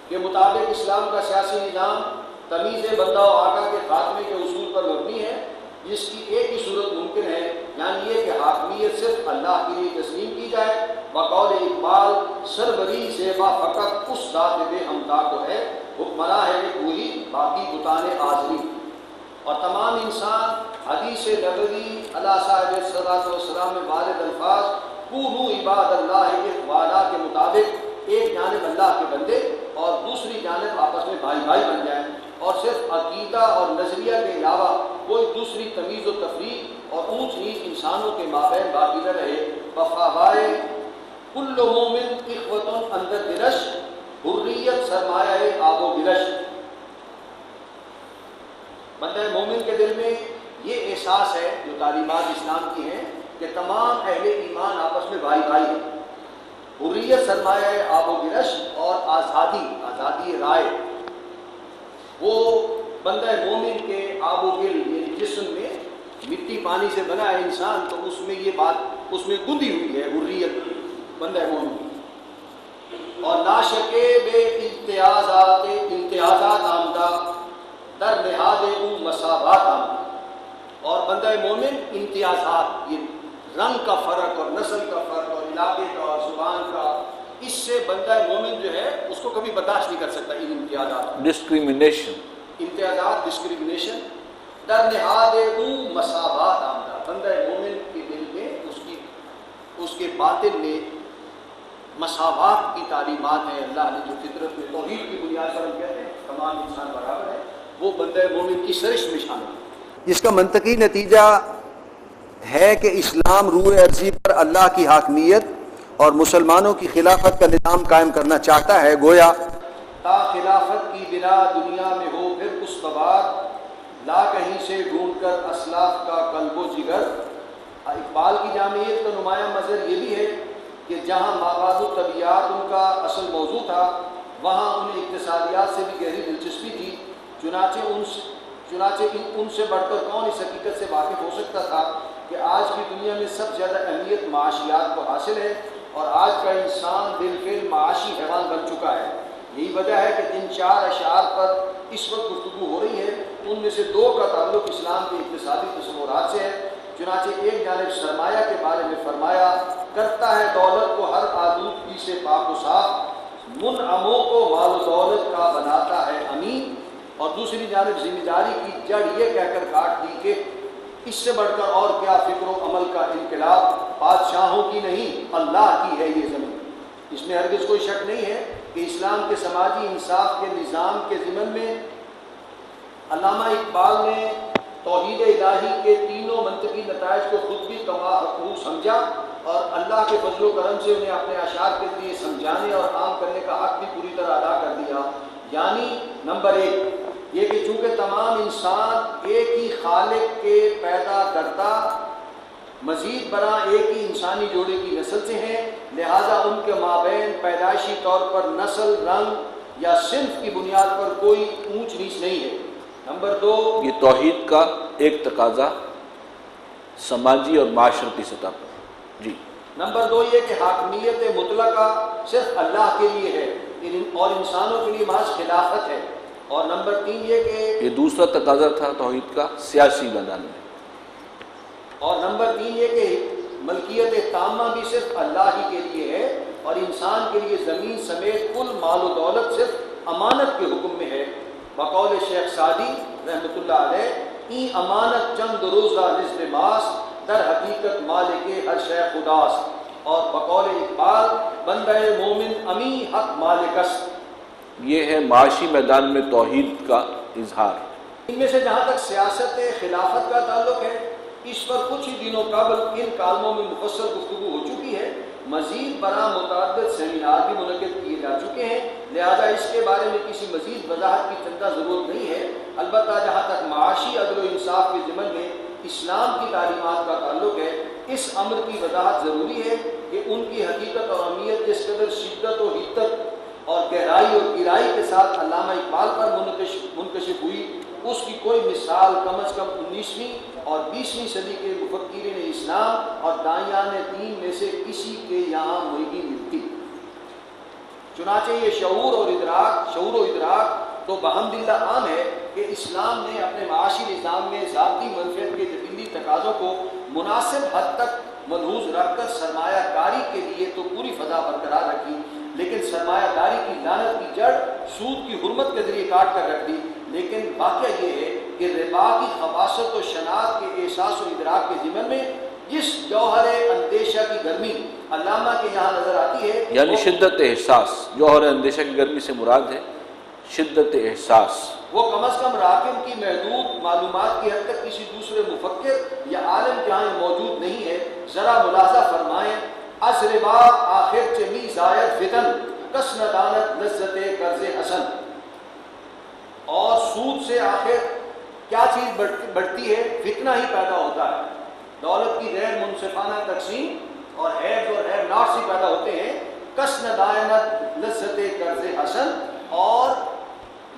کے مطابق اسلام کا سیاسی نظام تمیز بندہ و آقا کے خاتمے کے اصول پر مبنی ہے، جس کی ایک ہی صورت ممکن ہے، یعنی یہ کہ حاکمیت صرف اللہ کے لیے تسلیم کی جائے۔ بقول اقبال سربری زیبا فقط اس ذات بے ہمتا کو ہے، حکمراں ہے کہ وہی باقی بتان آزری۔ اور تمام انسان حدیث نبوی علیہ صاحب صلاۃ والسلام میں وارد الفاظ کونوا عباد اللہ اخوانا کے مطابق ایک جانب اللہ کے بندے اور دوسری جانب آپس میں بھائی بھائی بن جائیں، اور صرف عقیدہ اور نظریہ کے علاوہ کوئی دوسری تمیز و تفریق اور اونچ نیچ انسانوں کے مابین باقی نہ رہے۔ وفاوائے کل مومن اخوۃ اندر درش، حریت سرمایہ آب و گرش۔ بندہ مومن کے دل میں یہ احساس ہے جو تعلیمات اسلام کی ہیں کہ تمام اہل ایمان آپس میں بھائی بھائی ہیں۔ حریت سرمایہ آب و گرش اور آزادی رائے، وہ بندہ مومن کے آب و گل، یعنی جسم میں مٹی پانی سے بنا ہے انسان، تو اس میں یہ بات اس میں گندی ہوئی ہے حریت بندہ مومن۔ اور ناشکے بے امتیازات مساوات آمد، اور بندہ مومن امتیازات، یہ رنگ کا فرق اور نسل کا فرق اور علاقے کا اور زبان کا، اس سے بندہ مومن جو ہے اس کو کبھی برداشت نہیں کر سکتا ان امتیازات، ڈسکریمنیشن، امتیازات، ڈسکریمنیشن۔ در نہاد او مساوات آمدہ، بندہ مومن کے دل میں اس کے باطن میں مساوات کی تعلیمات ہیں۔ اللہ نے جو فطرت میں توحید کی بنیاد پر ہم کہتے ہیں تمام انسان برابر ہے، وہ بندہ مومن کی سرشت میں شامل ہے۔ جس کا منطقی نتیجہ ہے کہ اسلام روح ارضی پر اللہ کی حاکمیت اور مسلمانوں کی خلافت کا نظام قائم کرنا چاہتا ہے، گویا تا خلافت کی بنا دنیا میں ہو پھر استوار، لا کہیں سے ڈھونڈ کر اسلاف کا قلب و جگر۔ اقبال کی جامعیت کا نمایاں مظہر یہ بھی ہے کہ جہاں مابعد الطبیعیات ان کا اصل موضوع تھا، وہاں انہیں اقتصادیات سے بھی گہری دلچسپی تھی، چنانچہ ان سے بڑھ کر کون اس حقیقت سے واقف ہو سکتا تھا کہ آج کی دنیا میں سب سے زیادہ اہمیت معاشیات کو حاصل ہے، اور آج کا انسان بالفعل معاشی حیوان بن چکا ہے۔ یہی وجہ ہے کہ جن 4 اشعار پر اس وقت گفتگو ہو رہی ہے ان میں سے 2 کا تعلق اسلام کے اقتصادی تصورات سے ہے۔ چنانچہ ایک جانب سرمایہ کے بارے میں فرمایا، کرتا ہے دولت کو ہر آلودگی سے پاک و صاف، منعموں کو مال و دولت کا بناتا ہے امین، اور دوسری جانب ذمہ داری کی جڑ یہ کہہ کر کاٹ دی کہ اس سے بڑھ کر اور کیا فکر و عمل کا انقلاب، بادشاہوں کی نہیں اللہ کی ہے یہ زمین۔ اس میں ہرگز کوئی شک نہیں ہے کہ اسلام کے سماجی انصاف کے نظام کے ضمن میں علامہ اقبال نے توحید الہی کے تینوں منطقی نتائج کو خود بھی کما حقوق سمجھا، اور اللہ کے فضل و کرم سے انہیں اپنے اشعار کے ذریعے سمجھانے اور عام کرنے کا حق بھی پوری طرح ادا کر دیا۔ یعنی نمبر 1 یہ کہ چونکہ تمام انسان ایک ہی خالق کے پیدا کرتا مزید برآں ایک ہی انسانی جوڑے کی نسل سے ہیں، لہذا ان کے مابین پیدائشی طور پر نسل، رنگ یا صنف کی بنیاد پر کوئی اونچ نیچ نہیں ہے۔ نمبر 2 یہ توحید کا ایک تقاضا سماجی اور معاشرتی سطح پر۔ جی نمبر 2 یہ کہ حاکمیت مطلقہ صرف اللہ کے لیے ہے اور انسانوں کے لیے محض خلافت ہے، اور نمبر 3 یہ کہ یہ دوسرا تقاضا تھا توحید کا سیاسی میدان میں، اور نمبر 3 یہ کہ ملکیت تامہ بھی صرف اللہ ہی کے لیے ہے، اور انسان کے لیے زمین سمیت کل مال و دولت صرف امانت کے حکم میں ہے۔ بقول شیخ سعدی رحمۃ اللہ علیہ، این امانت چند روزہ نزد ماست، در حقیقت مالک ہر شے خداست، اور بقول اقبال بندہ مومن امی حق مالک است۔ یہ ہے معاشی میدان میں توحید کا اظہار۔ ان میں سے جہاں تک سیاست خلافت کا تعلق ہے، اس پر کچھ ہی دنوں قبل ان کالموں میں مفصل گفتگو ہو چکی ہے، مزید برآں متعدد سیمینار بھی منعقد کیے جا چکے ہیں، لہذا اس کے بارے میں کسی مزید وضاحت کی چندہ ضرورت نہیں ہے۔ البتہ جہاں تک معاشی عدل و انصاف کے ضمن میں اسلام کی تعلیمات کا تعلق ہے، اس امر کی وضاحت ضروری ہے کہ ان کی حقیقت اور اہمیت جس قدر شدت و حدت اور گہرائی اور گہرائی کے ساتھ علامہ اقبال پر منکشف ہوئی، اس کی کوئی مثال کم از کم 19ویں اور 20ویں صدی کے مفکرین اسلام اور داعیان دین میں سے کسی کے یہاں نہیں ملتی۔ چنانچہ یہ شعور و ادراک تو بحمدللہ عام ہے کہ اسلام نے اپنے معاشی نظام میں ذاتی منفعت کے جبلی تقاضوں کو مناسب حد تک ملحوظ رکھ کر سرمایہ کاری کے لیے تو پوری فضا برقرار رکھی، لیکن سرمایہ کاری کی لعنت کی جڑ سود کی حرمت کے ذریعے کاٹ کر رکھ دی۔ لیکن واقعہ یہ ہے کہ ربا کی خباثت و شناعت کے احساس و ادراک کے ضمن میں جس جوہر اندیشہ کی گرمی علامہ کے یہاں نظر آتی ہے، یعنی شدت احساس، جوہر اندیشہ کی گرمی سے مراد ہے شدت احساس، وہ کم از کم راکب کی محدود معلومات کی حد تک کسی دوسرے مفکر یا عالم کے ہاں موجود نہیں ہے۔ ذرا ملاحظہ فرمائیں، از ربا آخر چمی زائد فتن، کس ندانت لذت قرض حسن، اور سود سے آخر کیا چیز بڑھتی ہے؟ فتنہ ہی پیدا ہوتا ہے۔ دولت کی غیر منصفانہ تقسیم اور حیف اور حیف ناٹ سے پیدا ہوتے ہیں۔ کس ندانت لذت قرض حسن، اور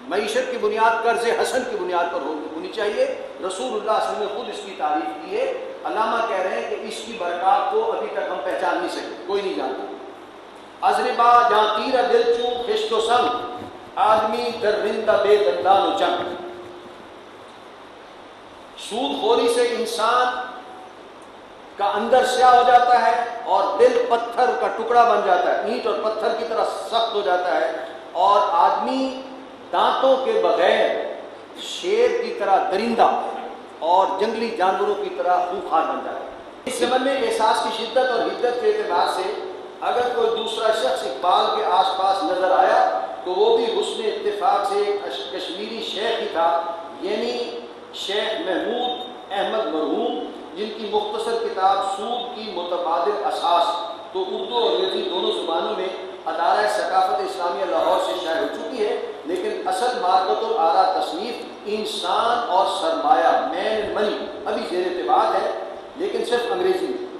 معیشت کی بنیاد قرض حسن کی بنیاد پر ہونی چاہیے۔ رسول اللہ صلی اللہ علیہ وسلم نے خود اس کی تعریف کی ہے۔ علامہ کہہ رہے ہیں کہ اس کی برکات کو ابھی تک ہم پہچان نہیں سکتے، کوئی نہیں جانتا۔ از ربا جہاں تیر دل چوں خشت و سنگ، آدمی در رندہ بے دندان و چنگ۔ سود خوری سے انسان کا اندر سیاہ ہو جاتا ہے اور دل پتھر کا ٹکڑا بن جاتا ہے، اینٹ اور پتھر کی طرح سخت ہو جاتا ہے، اور آدمی دانتوں کے بغیر شیر کی طرح درندہ اور جنگلی جانوروں کی طرح خوفار بن جاتا ہے۔ اس زمن میں احساس کی شدت اور حدت کے اعتبار سے اگر کوئی دوسرا شخص اقبال کے آس پاس نظر آیا تو وہ بھی حسن اتفاق سے ایک کشمیری شیخ ہی تھا، یعنی شیخ محمود احمد مرحوم، جن کی مختصر کتاب سود کی متبادل اساس تو اردو اور انگریزی دونوں زبانوں میں ادارہ ثقافت اسلامیہ لاہور سے شائع ہو چکی ہے، لیکن اصل مارکت الآراء تصنیف انسان اور سرمایہ مین منی ابھی زیر اتباع ہے، لیکن صرف انگریزی میں۔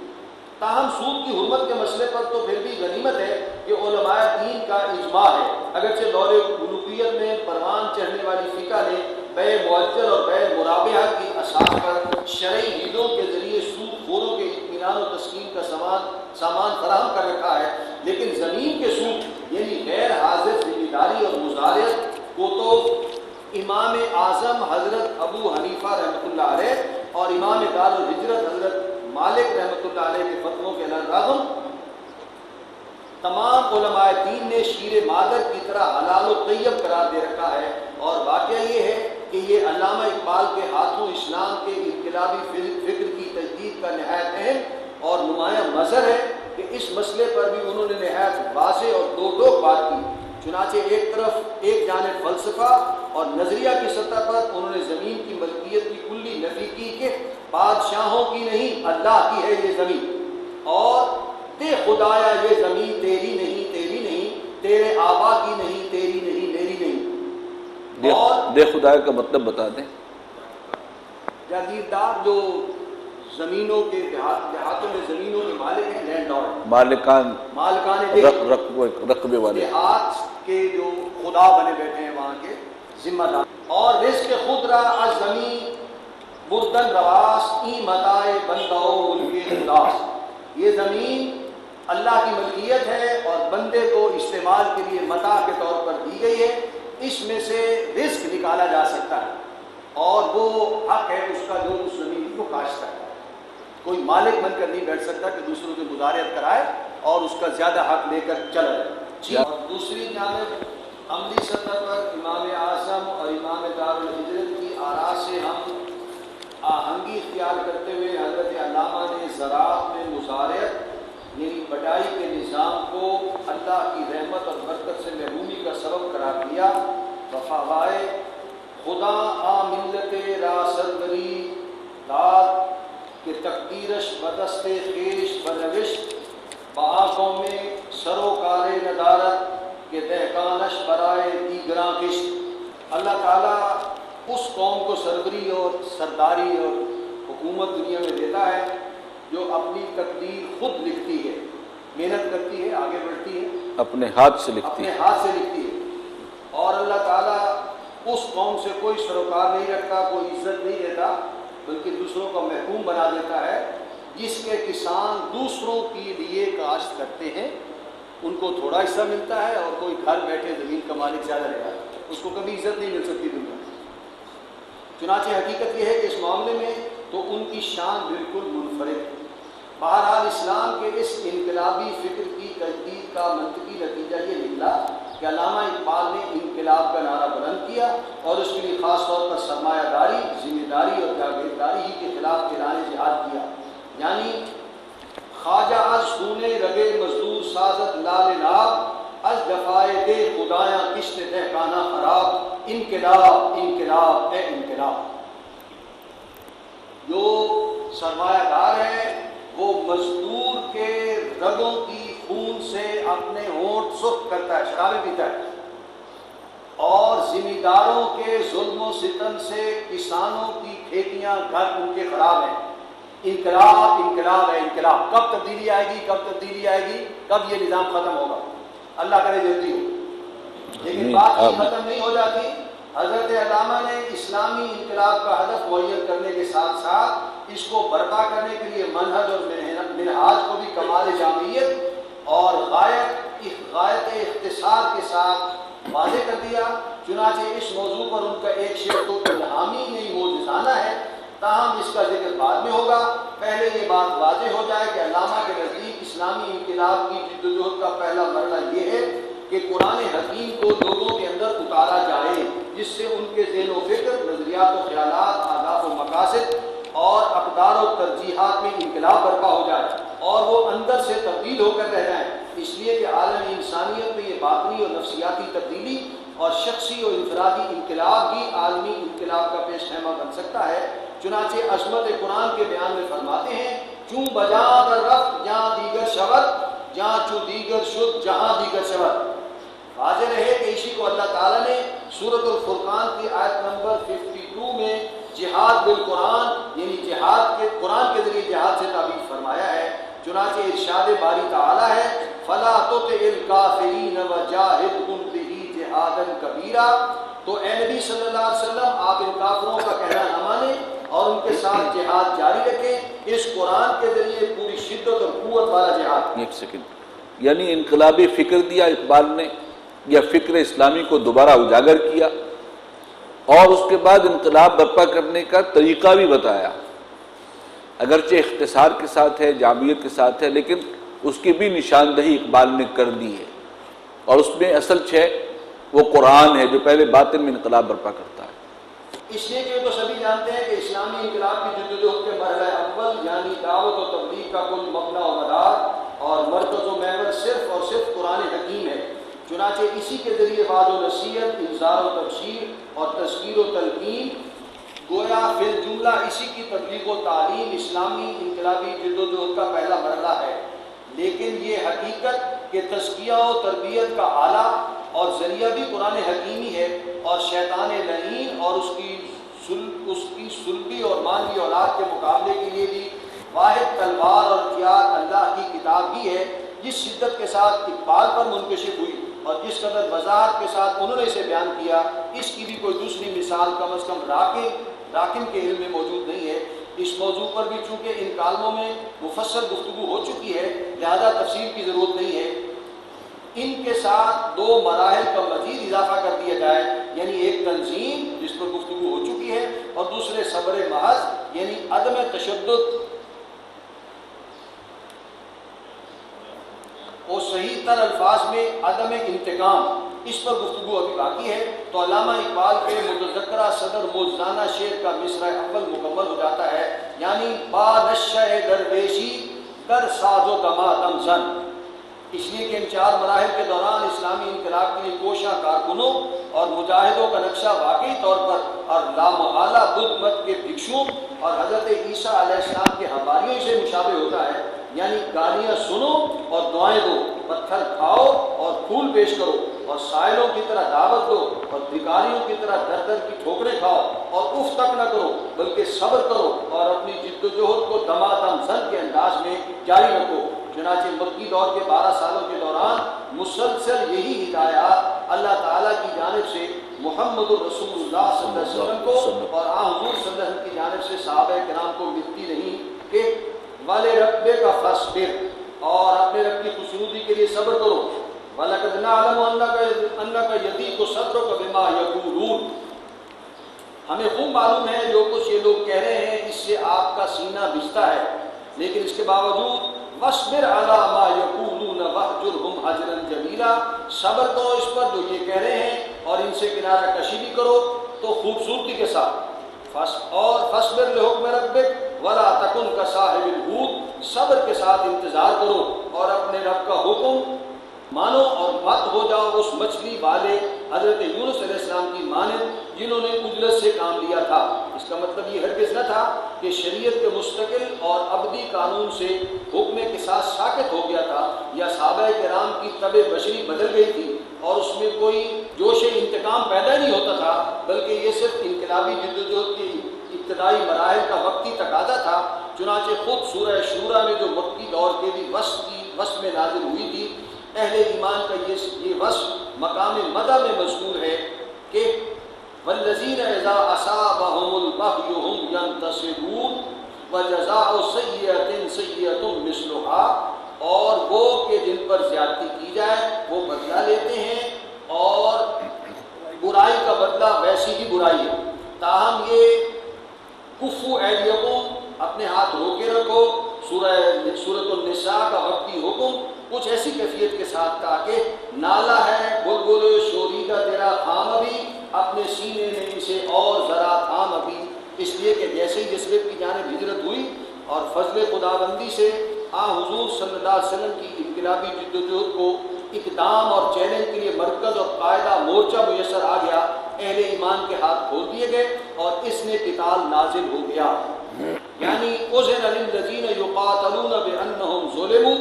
تاہم سود کی حرمت کے مسئلے پر تو پھر بھی غنیمت ہے کہ علماء دین کا اجماع ہے، اگرچہ دور ملوکیت میں پروان چڑھنے والی فقہ نے بے معجل اور بے مرابحہ کی اساس پر شرعی ہیلوں کے ذریعے سود خوروں کے اطمینان و تسکین کا سامان فراہم کر رکھا ہے، لیکن زمین کے سود یعنی غیر حاضر ذمہ داری اور مزارعت کو تو امام اعظم حضرت ابو حنیفہ رحمۃ اللہ علیہ اور امام دار الہجرت حضرت مالک رحمۃ اللہ علیہ کے فتووں کے رغم تمام علماء دین نے شیر مادر کی طرح حلال و طیب قرار دے رکھا ہے، اور واقعہ یہ ہے کہ یہ علامہ اقبال کے ہاتھوں اسلام کے انقلابی فکر کی تجدید کا نہایت اہم اور نمایاں مظہر ہے کہ اس مسئلے پر بھی انہوں نے نہایت واضح اور دو ٹوک بات کی۔ چنانچہ ایک جانب فلسفہ اور نظریہ کی سطح پر انہوں نے زمین کی ملکیت کی کلی نفی کی کہ بادشاہوں کی نہیں اللہ کی ہے یہ زمین، اور دے خدایا یہ زمین تیری نہیں تیرے آبا کی نہیں تیری نہیں میری نہیں۔ اور دے خدایا کا مطلب بتا دیں۔ جاگیردار جو زمینوں کے دیہاتوں میں زمینوں کے مالک ہیں، لینڈ لارڈ، مالکان رقبے والے، دیہات کے جو خدا بنے بیٹھے ہیں وہاں کے ذمہ دار۔ اور رزق خود را از زمین بردن رواس ای متاع بنداؤ ملک خداس، یہ زمین اللہ کی ملکیت ہے اور بندے کو استعمال کے لیے متاع کے طور پر دی گئی ہے، اس میں سے رزق نکالا جا سکتا ہے، اور وہ حق ہے اس کا جو اس زمین کو کاشتا ہے۔ کوئی مالک بن کر نہیں بیٹھ سکتا کہ دوسروں کی مزارعت کرائے اور اس کا زیادہ حق لے کر چلا جائے۔ اور دوسری جانب عملی سطح پر امام اعظم اور امام دار الہجرت کی آراء سے ہم آہنگی اختیار کرتے ہوئے حضرت علامہ نے زراعت میں مزارعت یعنی بٹائی کے نظام کو اللہ کی رحمت اور برکت سے محرومی کا سبب قرار دیا۔ وفاوائے خدا آ ملت را سربری داد کہ تقدیرش بدست خیش بنوش بآنکھوں میں سروکار ندارت کہ دہقانش برائے دیگراں کشت۔ اللہ تعالیٰ اس قوم کو سربری اور سرداری اور حکومت دنیا میں دیتا ہے جو اپنی تقدیر خود لکھتی ہے، محنت کرتی ہے، آگے بڑھتی ہے، اپنے ہاتھ سے لکھتی ہے، اور اللہ تعالیٰ اس قوم سے کوئی سروکار نہیں رکھتا، کوئی عزت نہیں دیتا، بلکہ دوسروں کا محکوم بنا دیتا ہے۔ جس کے کسان دوسروں کے لیے کاشت کرتے ہیں ان کو تھوڑا حصہ ملتا ہے، اور کوئی گھر بیٹھے زمین کا مالک زیادہ رہتا ہے، اس کو کبھی عزت نہیں مل سکتی دنیا میں۔ چنانچہ حقیقت یہ ہے کہ اس معاملے میں تو ان کی شان بالکل منفرد ہے۔ بہرحال اسلام کے اس انقلابی فکر کی تجدید کا منطقی نتیجہ یہ نکلا کہ علامہ اقبال نے انقلاب کا نعرہ بلند کیا، اور اس کے لیے خاص طور پر سرمایہ داری، ذمہ داری اور جاگیرداری ہی کے خلاف اعلان جہاد کیا، یعنی خواجہ از خونے رگے مزدور سازت لال ناب از جفائے دے خدایاں کشت دہقانہ خراب، انقلاب انقلاب اے انقلاب۔ جو سرمایہ دار ہے وہ مزدور کے رگوں کی خون سے اپنے ہونٹ سرخ کرتا ہے، شرابیں پیتا ہے، اور ذمہ داروں کے ظلم و ستم سے کسانوں کی کھیتیاں گھر ان کے خراب ہیں۔ انقلاب انقلاب ہے انقلاب۔ کب تبدیلی آئے گی، کب تبدیلی آئے گی، کب یہ نظام ختم ہوگا؟ اللہ کرے جلدی ہو، لیکن بات ختم نہیں ہو جاتی۔ حضرت علامہ نے اسلامی انقلاب کا ہدف معین کرنے کے ساتھ ساتھ اس کو برپا کرنے کے لیے منہج اور منہاج کو بھی کمال جامعیت اور غایت اختصار کے ساتھ واضح کر دیا۔ چنانچہ اس موضوع پر ان کا ایک شعر تو الہامی نہیں معجزانہ ہے، تاہم اس کا ذکر بعد میں ہوگا۔ پہلے یہ بات واضح ہو جائے کہ علامہ کے نزدیک اسلامی انقلاب کی جدوجہد کا پہلا مرحلہ یہ ہے کہ قرآن حکیم کو لوگوں کے اندر اتارا جائے، جس سے ان کے ذہن و فکر، نظریات و خیالات، اہداف و مقاصد اور اقدار و ترجیحات میں انقلاب برپا ہو جائے اور وہ اندر سے تبدیل ہو کر رہ جائیں۔ اس لیے کہ عالم انسانیت میں یہ باطنی اور نفسیاتی تبدیلی اور شخصی اور انفرادی انقلاب ہی عالمی انقلاب کا پیش خیمہ بن سکتا ہے۔ چنانچہ عظمت قرآن کے بیان میں فرماتے ہیں، چوں بجا در رفت جہاں دیگر شود، جہاں چوں دیگر شد جہاں دیگر شود۔ واضح رہے کہ اسی کو اللہ تعالیٰ نے سورۃ الفرقان کی آیت نمبر 52 میں جہاد بالقرآن یعنی جہاد کے قرآن کے ذریعے جہاد سے تعبیر فرمایا ہے۔ چنانچہ ارشاد باری تعالیٰ ہے، فَلَا تُطِعِ الْكَافِرِينَ وَجَاهِدْهُمْ بِهِ جِهَادًا كَبِيرًا۔ تو اے نبی صلی اللہ علیہ وسلم، آپ ان کافروں کا کہنا نہ مانیں اور ان کے ساتھ جہاد جاری رکھیں، اس قرآن کے ذریعے پوری شدت اور قوت والا جہاد۔ ایک سیکنڈ، یعنی انقلابی فکر دیا اقبال نے یا فکر اسلامی کو دوبارہ اجاگر کیا اور اس کے بعد انقلاب برپا کرنے کا طریقہ بھی بتایا، اگرچہ اختصار کے ساتھ ہے، جامعیت کے ساتھ ہے، لیکن اس کی بھی نشاندہی اقبال نے کر دی ہے، اور اس میں اصل وہ قرآن ہے جو پہلے باطن میں انقلاب برپا کرتا ہے۔ اس لیے کہ تو سبھی جانتے ہیں کہ اسلامی انقلاب کی جدوجہد کے مرحلہ اول یعنی دعوت و تبلیغ کا کل مبنی و مدار اور مرکز و محور صرف اور صرف قرآن حکیم ہے۔ چنانچہ اسی کے ذریعے وعظ و نصیحت، انذار و تبشیر اور تذکیر و تلقین، گویا فی الجملہ اسی کی تبلیغ و تعلیم اسلامی انقلابی جدوجہد کا پہلا مرحلہ ہے۔ لیکن یہ حقیقت کہ تزکیہ و تربیت کا آلہ اور ذریعہ بھی قرآن حکیمی ہے، اور شیطان لعین اور اس کی سلبی اور مانوی اولاد کے مقابلے کے لیے بھی واحد تلوار اور ہتھیار اللہ کی کتاب ہی ہے، جس شدت کے ساتھ اقبال پر منکشف ہوئی اور جس قدر وضاحت کے ساتھ انہوں نے اسے بیان کیا، اس کی بھی کوئی دوسری مثال کم از کم راکن کے علم میں موجود نہیں ہے۔ اس موضوع پر بھی چونکہ ان کالموں میں مفصل گفتگو ہو چکی ہے، لہذا تفصیل کی ضرورت نہیں ہے۔ ان کے ساتھ دو مراحل کا مزید اضافہ کر دیا جائے، یعنی ایک تنظیم جس پر گفتگو ہو چکی ہے، اور دوسرے صبر محض یعنی عدم تشدد اور صحیح تر الفاظ میں عدم انتقام، اس پر گفتگو ابھی باقی ہے۔ تو علامہ اقبال کے متذکرہ صدر موزانہ شعر کا مصرع اول مکمل ہو جاتا ہے، یعنی با نشہ درویشی در ساز و دمادم زن۔ اس لیے کہ ان چار مراحل کے دوران اسلامی انقلاب کے لیے کوشاں کارکنوں اور مجاہدوں کا نقشہ واقعی طور پر اور لامحالہ بدھ مت کے بھکشوں اور حضرت عیسیٰ علیہ السلام کے حواریوں سے مشابہ ہوتا ہے، یعنی گالیاں سنو اور دعائیں دو، پتھر کھاؤ اور پھول پیش کرو، اور سائلوں کی طرح دعوت دو اور بھکاریوں کی طرح در در کی ٹھوکریں کھاؤ، اور اف تک نہ کرو بلکہ صبر کرو اور اپنی جد و جہد کو دمادم زن کے انداز میں جاری رکھو۔ چنانچہ مکی دور کے 12 سالوں کے دوران مسلسل یہی ہدایات اللہ تعالیٰ کی جانب سے محمد الرسول اللہ صلی اللہ علیہ وسلم کو اور حضور صلی اللہ علیہ وسلم کی جانب سے صحابہ کرام کو ملتی رہی کہ والے رب کا فصبر، اور اپنے رب کی خوشنودی کے لیے صبر کرو، وَلَقَدْ نَعْلَمُ أَنَّكَ يَضِيقُ صَدْرُكَ بِمَا يَقُولُونَ۔ ہمیں خوب معلوم ہے جو کچھ یہ لوگ کہہ رہے ہیں اس سے آپ کا سینہ بھیجتا ہے، لیکن اس کے باوجود وَاصْبِرْ عَلَىٰ مَا يَقُولُونَ وَاهْجُرْهُمْ هَجْرًا جَمِيلًا، صبر کرو اس پر جو یہ کہہ رہے ہیں اور ان سے کنارہ کشی بھی کرو تو خوبصورتی کے ساتھ۔ اور فَاصْبِرْ لِحُکْمِ رَبِّكَ وَلَا تَكُنْ كَصَاحِبِ الْحُوتِ، صبر کے ساتھ انتظار کرو اور اپنے رب کا حکم مانو اور مت ہو جاؤ اس مچھلی والے حضرت یونس علیہ السلام کی مانند جنہوں نے اجلت سے کام لیا تھا۔ اس کا مطلب یہ ہرگز نہ تھا کہ شریعت کے مستقل اور ابدی قانون سے حکم قصاص ساکت ہو گیا تھا یا صحابہ کرام کی طبع بشری بدل گئی تھی اور اس میں کوئی جوش انتقام پیدا نہیں ہوتا تھا، بلکہ یہ صرف انقلابی جدوجہد کی ابتدائی مراحل کا وقتی تقاضا تھا۔ چنانچہ خود سورہ شورا میں جو مکی دور کے بھی وصف میں نازل ہوئی تھی، اہل ایمان کا یہ وصف مقام مدح میں مذکور ہے کہ والذین اذا اصابهم البغی هم ینتصرون وجزاء سیئۃ سیئۃ مثلها، اور وہ کہ جن پر زیادتی کی جائے وہ بدلہ لیتے ہیں اور برائی کا بدلہ ویسی ہی برائی ہے، تاہم یہ کفو ایدیکم، اپنے ہاتھ روکے رکھو، سورۃ النساء کا وقتی حکم کچھ ایسی کیفیت کے ساتھ کہا کہ نالا ہے بلبل شوریدہ تیرا تھام ابھی، اپنے سینے میں اسے اور ذرا تھام ابھی، اس لیے کہ جیسے ہی یثرب کی جانب ہجرت ہوئی اور فضل خداوندی سے حضور صلی اللہ علیہ وسلم کی انقلابی جدوجہد کو اقدام اور چیلنج کے لیے مرکز اور قاعدہ مورچہ میسر آ گیا، اہل ایمان کے ہاتھ کھول دیے گئے اور اس میں قتال نازل ہو گیا، یعنی اذن للذین یقاتلون بانہم ظلموا،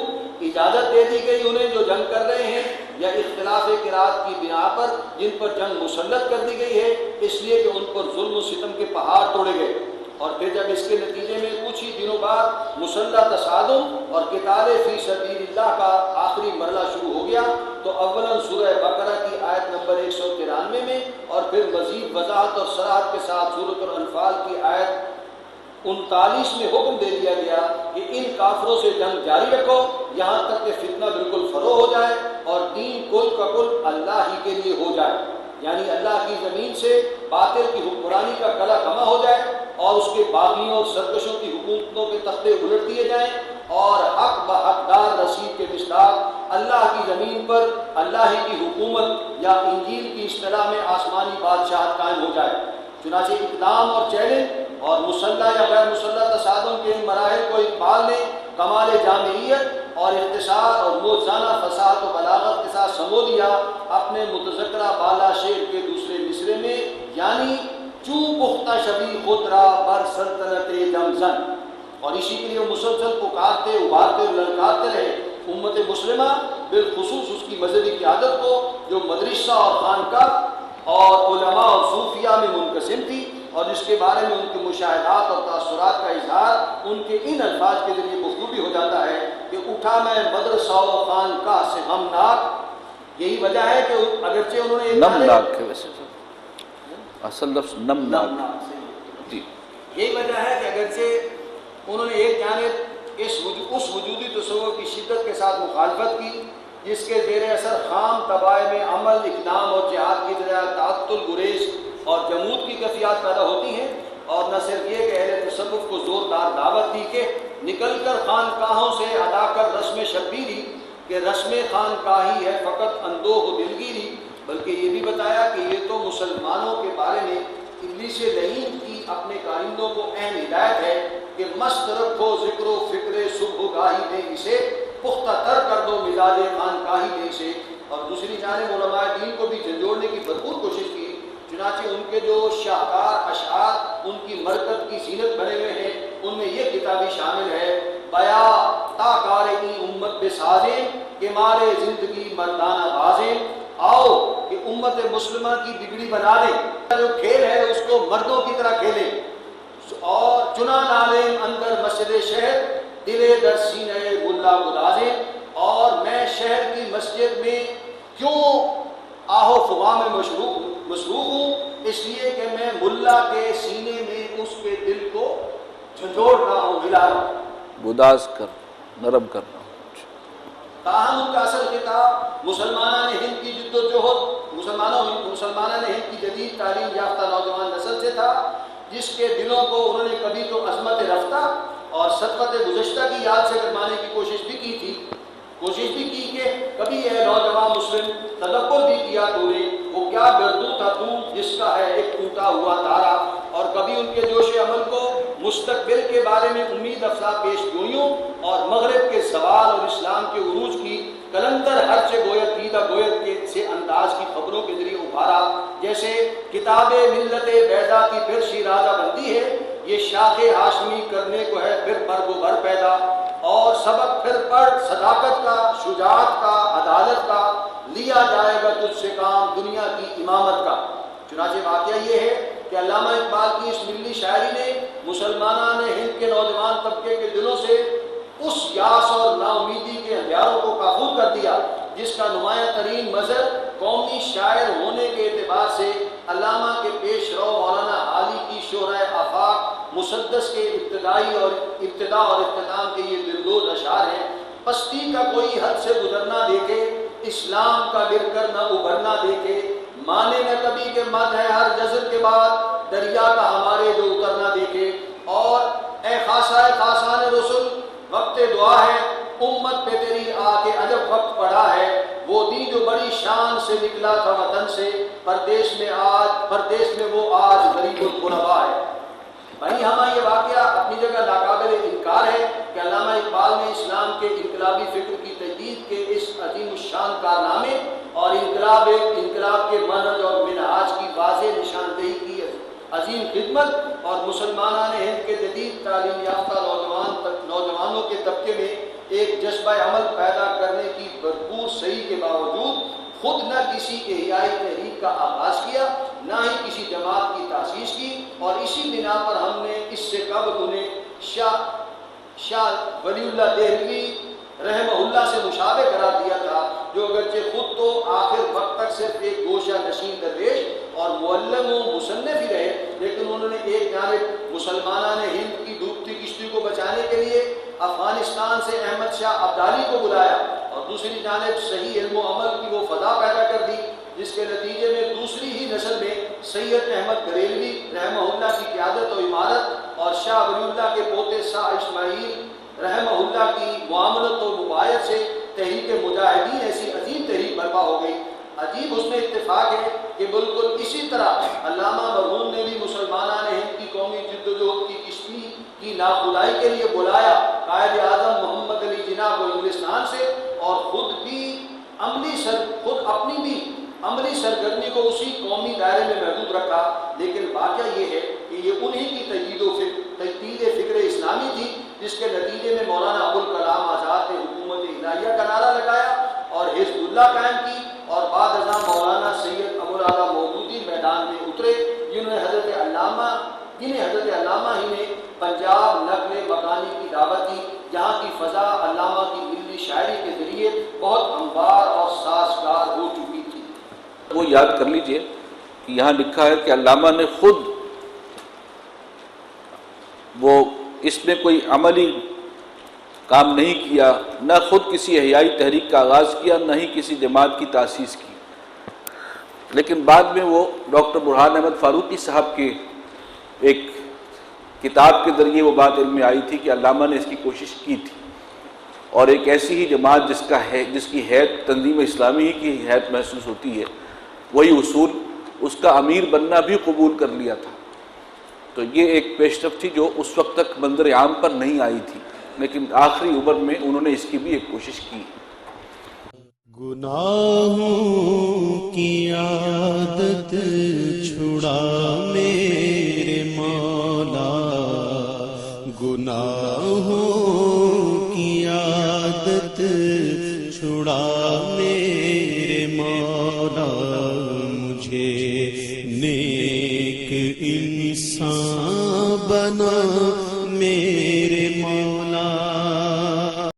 اجازت دے دی گئی انہیں جو جنگ کر رہے ہیں یا اختلاف قرات کی بنا پر جن پر جنگ مسلط کر دی گئی ہے، اس لیے کہ ان پر ظلم و ستم کے پہاڑ توڑے گئے۔ اور پھر جب اس کے نتیجے میں کچھ ہی دنوں بعد مسلح تصادم اور قتال فی سبیل اللہ کا آخری مرحلہ شروع ہو گیا، تو اولاً سورہ بقرہ کی آیت نمبر 193 میں اور پھر مزید وضاحت اور صراحت کے ساتھ سورۃ الانفال کی آیت 39 میں حکم دے دیا گیا کہ ان کافروں سے جنگ جاری رکھو یہاں تک کہ فتنہ بالکل فروغ ہو جائے اور دین کل کا کل اللہ ہی کے لیے ہو جائے، یعنی اللہ کی زمین سے باطل کی حکمرانی کا کلا کما ہو جائے اور اس کے باغیوں اور سرکشوں کی حکومتوں کے تختے الٹ دیے جائیں اور حق بحقدار رسید کے مصداق اللہ کی زمین پر اللہ ہی کی حکومت یا انجیل کی اصطلاح میں آسمانی بادشاہت قائم ہو جائے۔ چنانچہ اقدام اور چیلنج اور مسلح یا غیر مسلح تصادم کے ان مراحل کو اقبال نے کمال جامعیت اور اختصار اور موزانہ فصاحت و بلاغت کے ساتھ سمو دیا اپنے متذکرہ بالا شعر کے دوسرے مصرے میں، یعنی چوں پختہ شبی خود را بر سلطنت جمزن، اور اسی کے لیے وہ مسلسل پکارتے ابھارتے اور للکارتے رہے امت مسلمہ، بالخصوص اس کی مذہبی قیادت کو جو مدرسہ اور خانقاہ اور علماء اور صوفیہ میں منقسم تھی، اور جس کے بارے میں ان کے مشاہدات اور تاثرات کا اظہار ان کے ان الفاظ کے ذریعے بخوبی ہو جاتا ہے کہ اٹھا میں مدرسہ و خانقاہ سے غمناک۔ یہی وجہ ہے کہ اگرچہ انہوں نے نمناک ہے، ویسے اصل لفظ نمناک، جی یہی وجہ ہے کہ اگرچہ انہوں نے ایک جانب اس وجودی تصور کی شدت کے ساتھ مخالفت کی جس کے زیر اثر خام طبائع میں عمل، اقدام اور جہاد کی بجائے تعطل، گریز اور جمود کی کیفیات پیدا ہوتی ہیں، اور نہ صرف یہ کہ اہل تصوف کو زوردار دعوت دی کہ نکل کر خانقاہوں سے ادا کر رسم شبیری کہ رسم خانقاہی ہے فقط اندوہ و دلگیری، بلکہ یہ بھی بتایا کہ یہ تو مسلمانوں کے بارے میں ابلیس لعین کی اپنے کارندوں کو اہم ہدایت ہے کہ مست رکھو ذکر و فکر صبح گاہی میں اسے، پختہ تر کر دو مزاج خانقاہی میں اسے۔ اور دوسری جانب علماء دین کو بھی جھنجھوڑنے کی بھرپور کوشش کی، چنانچہ ان کے جو شاہکار اشعار ان کی مرکز کی زینت بنے ہوئے ہیں ان میں یہ کتابی شامل ہے: بیا تا کارگی امت بسازیں کہ مارے زندگی مردانہ بازیں، آؤ کہ امت مسلمہ کی بگڑی بنا دیں، جو کھیل ہے اس کو مردوں کی طرح کھیلیں، اور چنا نالیں اندر مسجد شہر دلے در سینہ ملا گدازیں، اور میں شہر کی مسجد میں کیوں آہو فغاں میں مصروف ہوں، اس لیے کہ میں ملا کے سینے میں اس کے دل کو جھنجھوڑ رہا ہوں، ہلا رہا ہوں، گداز کر نرم کرنا۔ تاہم ان کا اصل خطاب مسلمانان ہند کی جد و جہد، مسلمانان ہند کی جدید تعلیم یافتہ نوجوان نسل سے تھا، جس کے دلوں کو انہوں نے کبھی تو عظمت رفتہ اور سطوت گزشتہ کی یاد سے گرمانے کی کوشش بھی کی تھی، کوشش بھی کی کہ کبھی اے نوجوان مسلم تدبر بھی کیا تو نے وہ کیا گردوں تھا تو جس کا ہے ایک ٹوٹا ہوا تارا، اور کبھی ان کے جوش عمل کو مستقبل کے بارے میں امید افزا پیش گوئیوں اور مغرب کے زوال اور اسلام کے عروج کی کلندر ہرچے گویت دیدہ گویت کے سے انداز کی خبروں کے ذریعے ابھارا، جیسے کتاب ملت بیضا کی پھر شیرازہ بندی ہے، یہ شاخ ہاشمی کرنے کو ہے پھر برگ و بر پیدا، اور سبق پھر پڑھ صداقت کا، شجاعت کا، عدالت کا، لیا جائے گا تجھ سے کام دنیا کی امامت کا۔ چنانچہ واقعہ یہ ہے کہ علامہ اقبال کی اس ملی شاعری نے مسلمانان ہند کے نوجوان طبقے کے دلوں سے اس یاس اور نا امیدی کے ہتھیاروں کو کافور کر دیا جس کا نمایاں ترین مظہر قومی شاعر ہونے کے اعتبار سے علامہ کے پیش رو مولانا عالی کی شعرۂ آفاق مسدس کے ابتدا اور اختتام کے یہ دلدوز اشعار ہیں: پستی کا کوئی حد سے گزرنا دیکھے، اسلام کا گر کر نہ ابھرنا دیکھے، مانے نہ کبھی کہ مد ہے ہر جزر کے بعد، دریا کا ہمارے جو اترنا دیکھے۔ اور اے خاصان رسول، وقت دعا ہے امت پہ تیری آ کے عجب وقت پڑا ہے، وہ دین جو بڑی شان سے نکلا تھا وطن سے، پردیش میں وہ آج غریب الغربا ہے۔ بھائی ہمیں یہ واقعہ اپنی جگہ ناقابل انکار ہے کہ علامہ اقبال نے اسلام کے انقلابی فکر کی تجدید کے اس عظیم الشان کارنامے اور انقلاب کے منہج اور منہاج کی واضح نشاندہی کی عظیم خدمت اور مسلمانان ہند کے جدید تعلیم یافتہ نوجوانوں کے طبقے میں ایک جذبہ عمل پیدا کرنے کی بھرپور صحیح کے باوجود خود نہ کسی احیائی تحریک کا آغاز کیا، نہ ہی کسی جماعت کی تاسیس کی، اور اسی بنا پر ہم نے اس سے قبل انہیں شاہ ولی اللہ دہلوی رحمہ اللہ سے مشابہ قرار دیا تھا، جو اگرچہ خود تو آخر وقت تک صرف ایک گوشہ نشین درویش اور معلم و مصنف ہی رہے، لیکن انہوں نے ایک جانب مسلمانان ہند کی ڈوبتی کشتی کو بچانے کے لیے افغانستان سے احمد شاہ ابدالی کو بلایا، اور دوسری جانب صحیح علم و عمل کی وہ فضا پیدا کر دی، جس کے نتیجے میں دوسری ہی نسل میں سید احمد بریلوی رحمہ اللہ کی قیادت و عمارت اور شاہ ولی اللہ کے پوتے شاہ اسماعیل رحمہ اللہ کی معاملت و مبایعت سے تحریک مجاہدین ایسی عظیم تحریک برپا ہو گئی۔ عجیب اس میں اتفاق ہے کہ بالکل اسی طرح علامہ مرحوم نے بھی مسلمانان ہند کی قومی جدوجہد کی کشتی کی ناخدائی کے لیے بلایا قائد اعظم محمد علی جناح کو انگلستان سے، اور خود اپنی بھی عملی سرگرمی کو اسی قومی دائرے میں محدود رکھا، لیکن واقعہ یہ ہے کہ یہ انہی کی تجدید فکر اسلامی تھی جس کے نتیجے میں مولانا ابوالکلام آزاد نے حکومت الہیہ کا نعرہ لگایا اور حزب اللہ قائم کی، اور بعد ازاں مولانا سید ابوالعلا مودودی میدان میں اترے، جنہیں حضرت علامہ ہی نے پنجاب نقل مکانی کی دعوت دی، جہاں کی فضا علامہ کی ملی شاعری کے ذریعے بہت ہموار اور سازگار ہو چکی تھی۔ وہ یاد کر لیجئے کہ یہاں لکھا ہے کہ علامہ نے خود وہ اس میں کوئی عملی کام نہیں کیا، نہ خود کسی احیائی تحریک کا آغاز کیا، نہ ہی کسی جماعت کی تاسیس کی، لیکن بعد میں وہ ڈاکٹر برہان احمد فاروقی صاحب کے ایک کتاب کے ذریعے وہ بات علم میں آئی تھی کہ علامہ نے اس کی کوشش کی تھی، اور ایک ایسی ہی جماعت جس کی حیثیت تنظیم اسلامی ہی کی حیثیت محسوس ہوتی ہے، وہی اصول اس کا امیر بننا بھی قبول کر لیا تھا۔ تو یہ ایک پیش رفت تھی جو اس وقت تک منظر عام پر نہیں آئی تھی، لیکن آخری عمر میں انہوں نے اس کی بھی ایک کوشش کی۔ گناہوں کی عادت چھڑا میرے مولا، گناہوں کی عادت چھڑا میرے مولا، مجھے نیک انسان بنا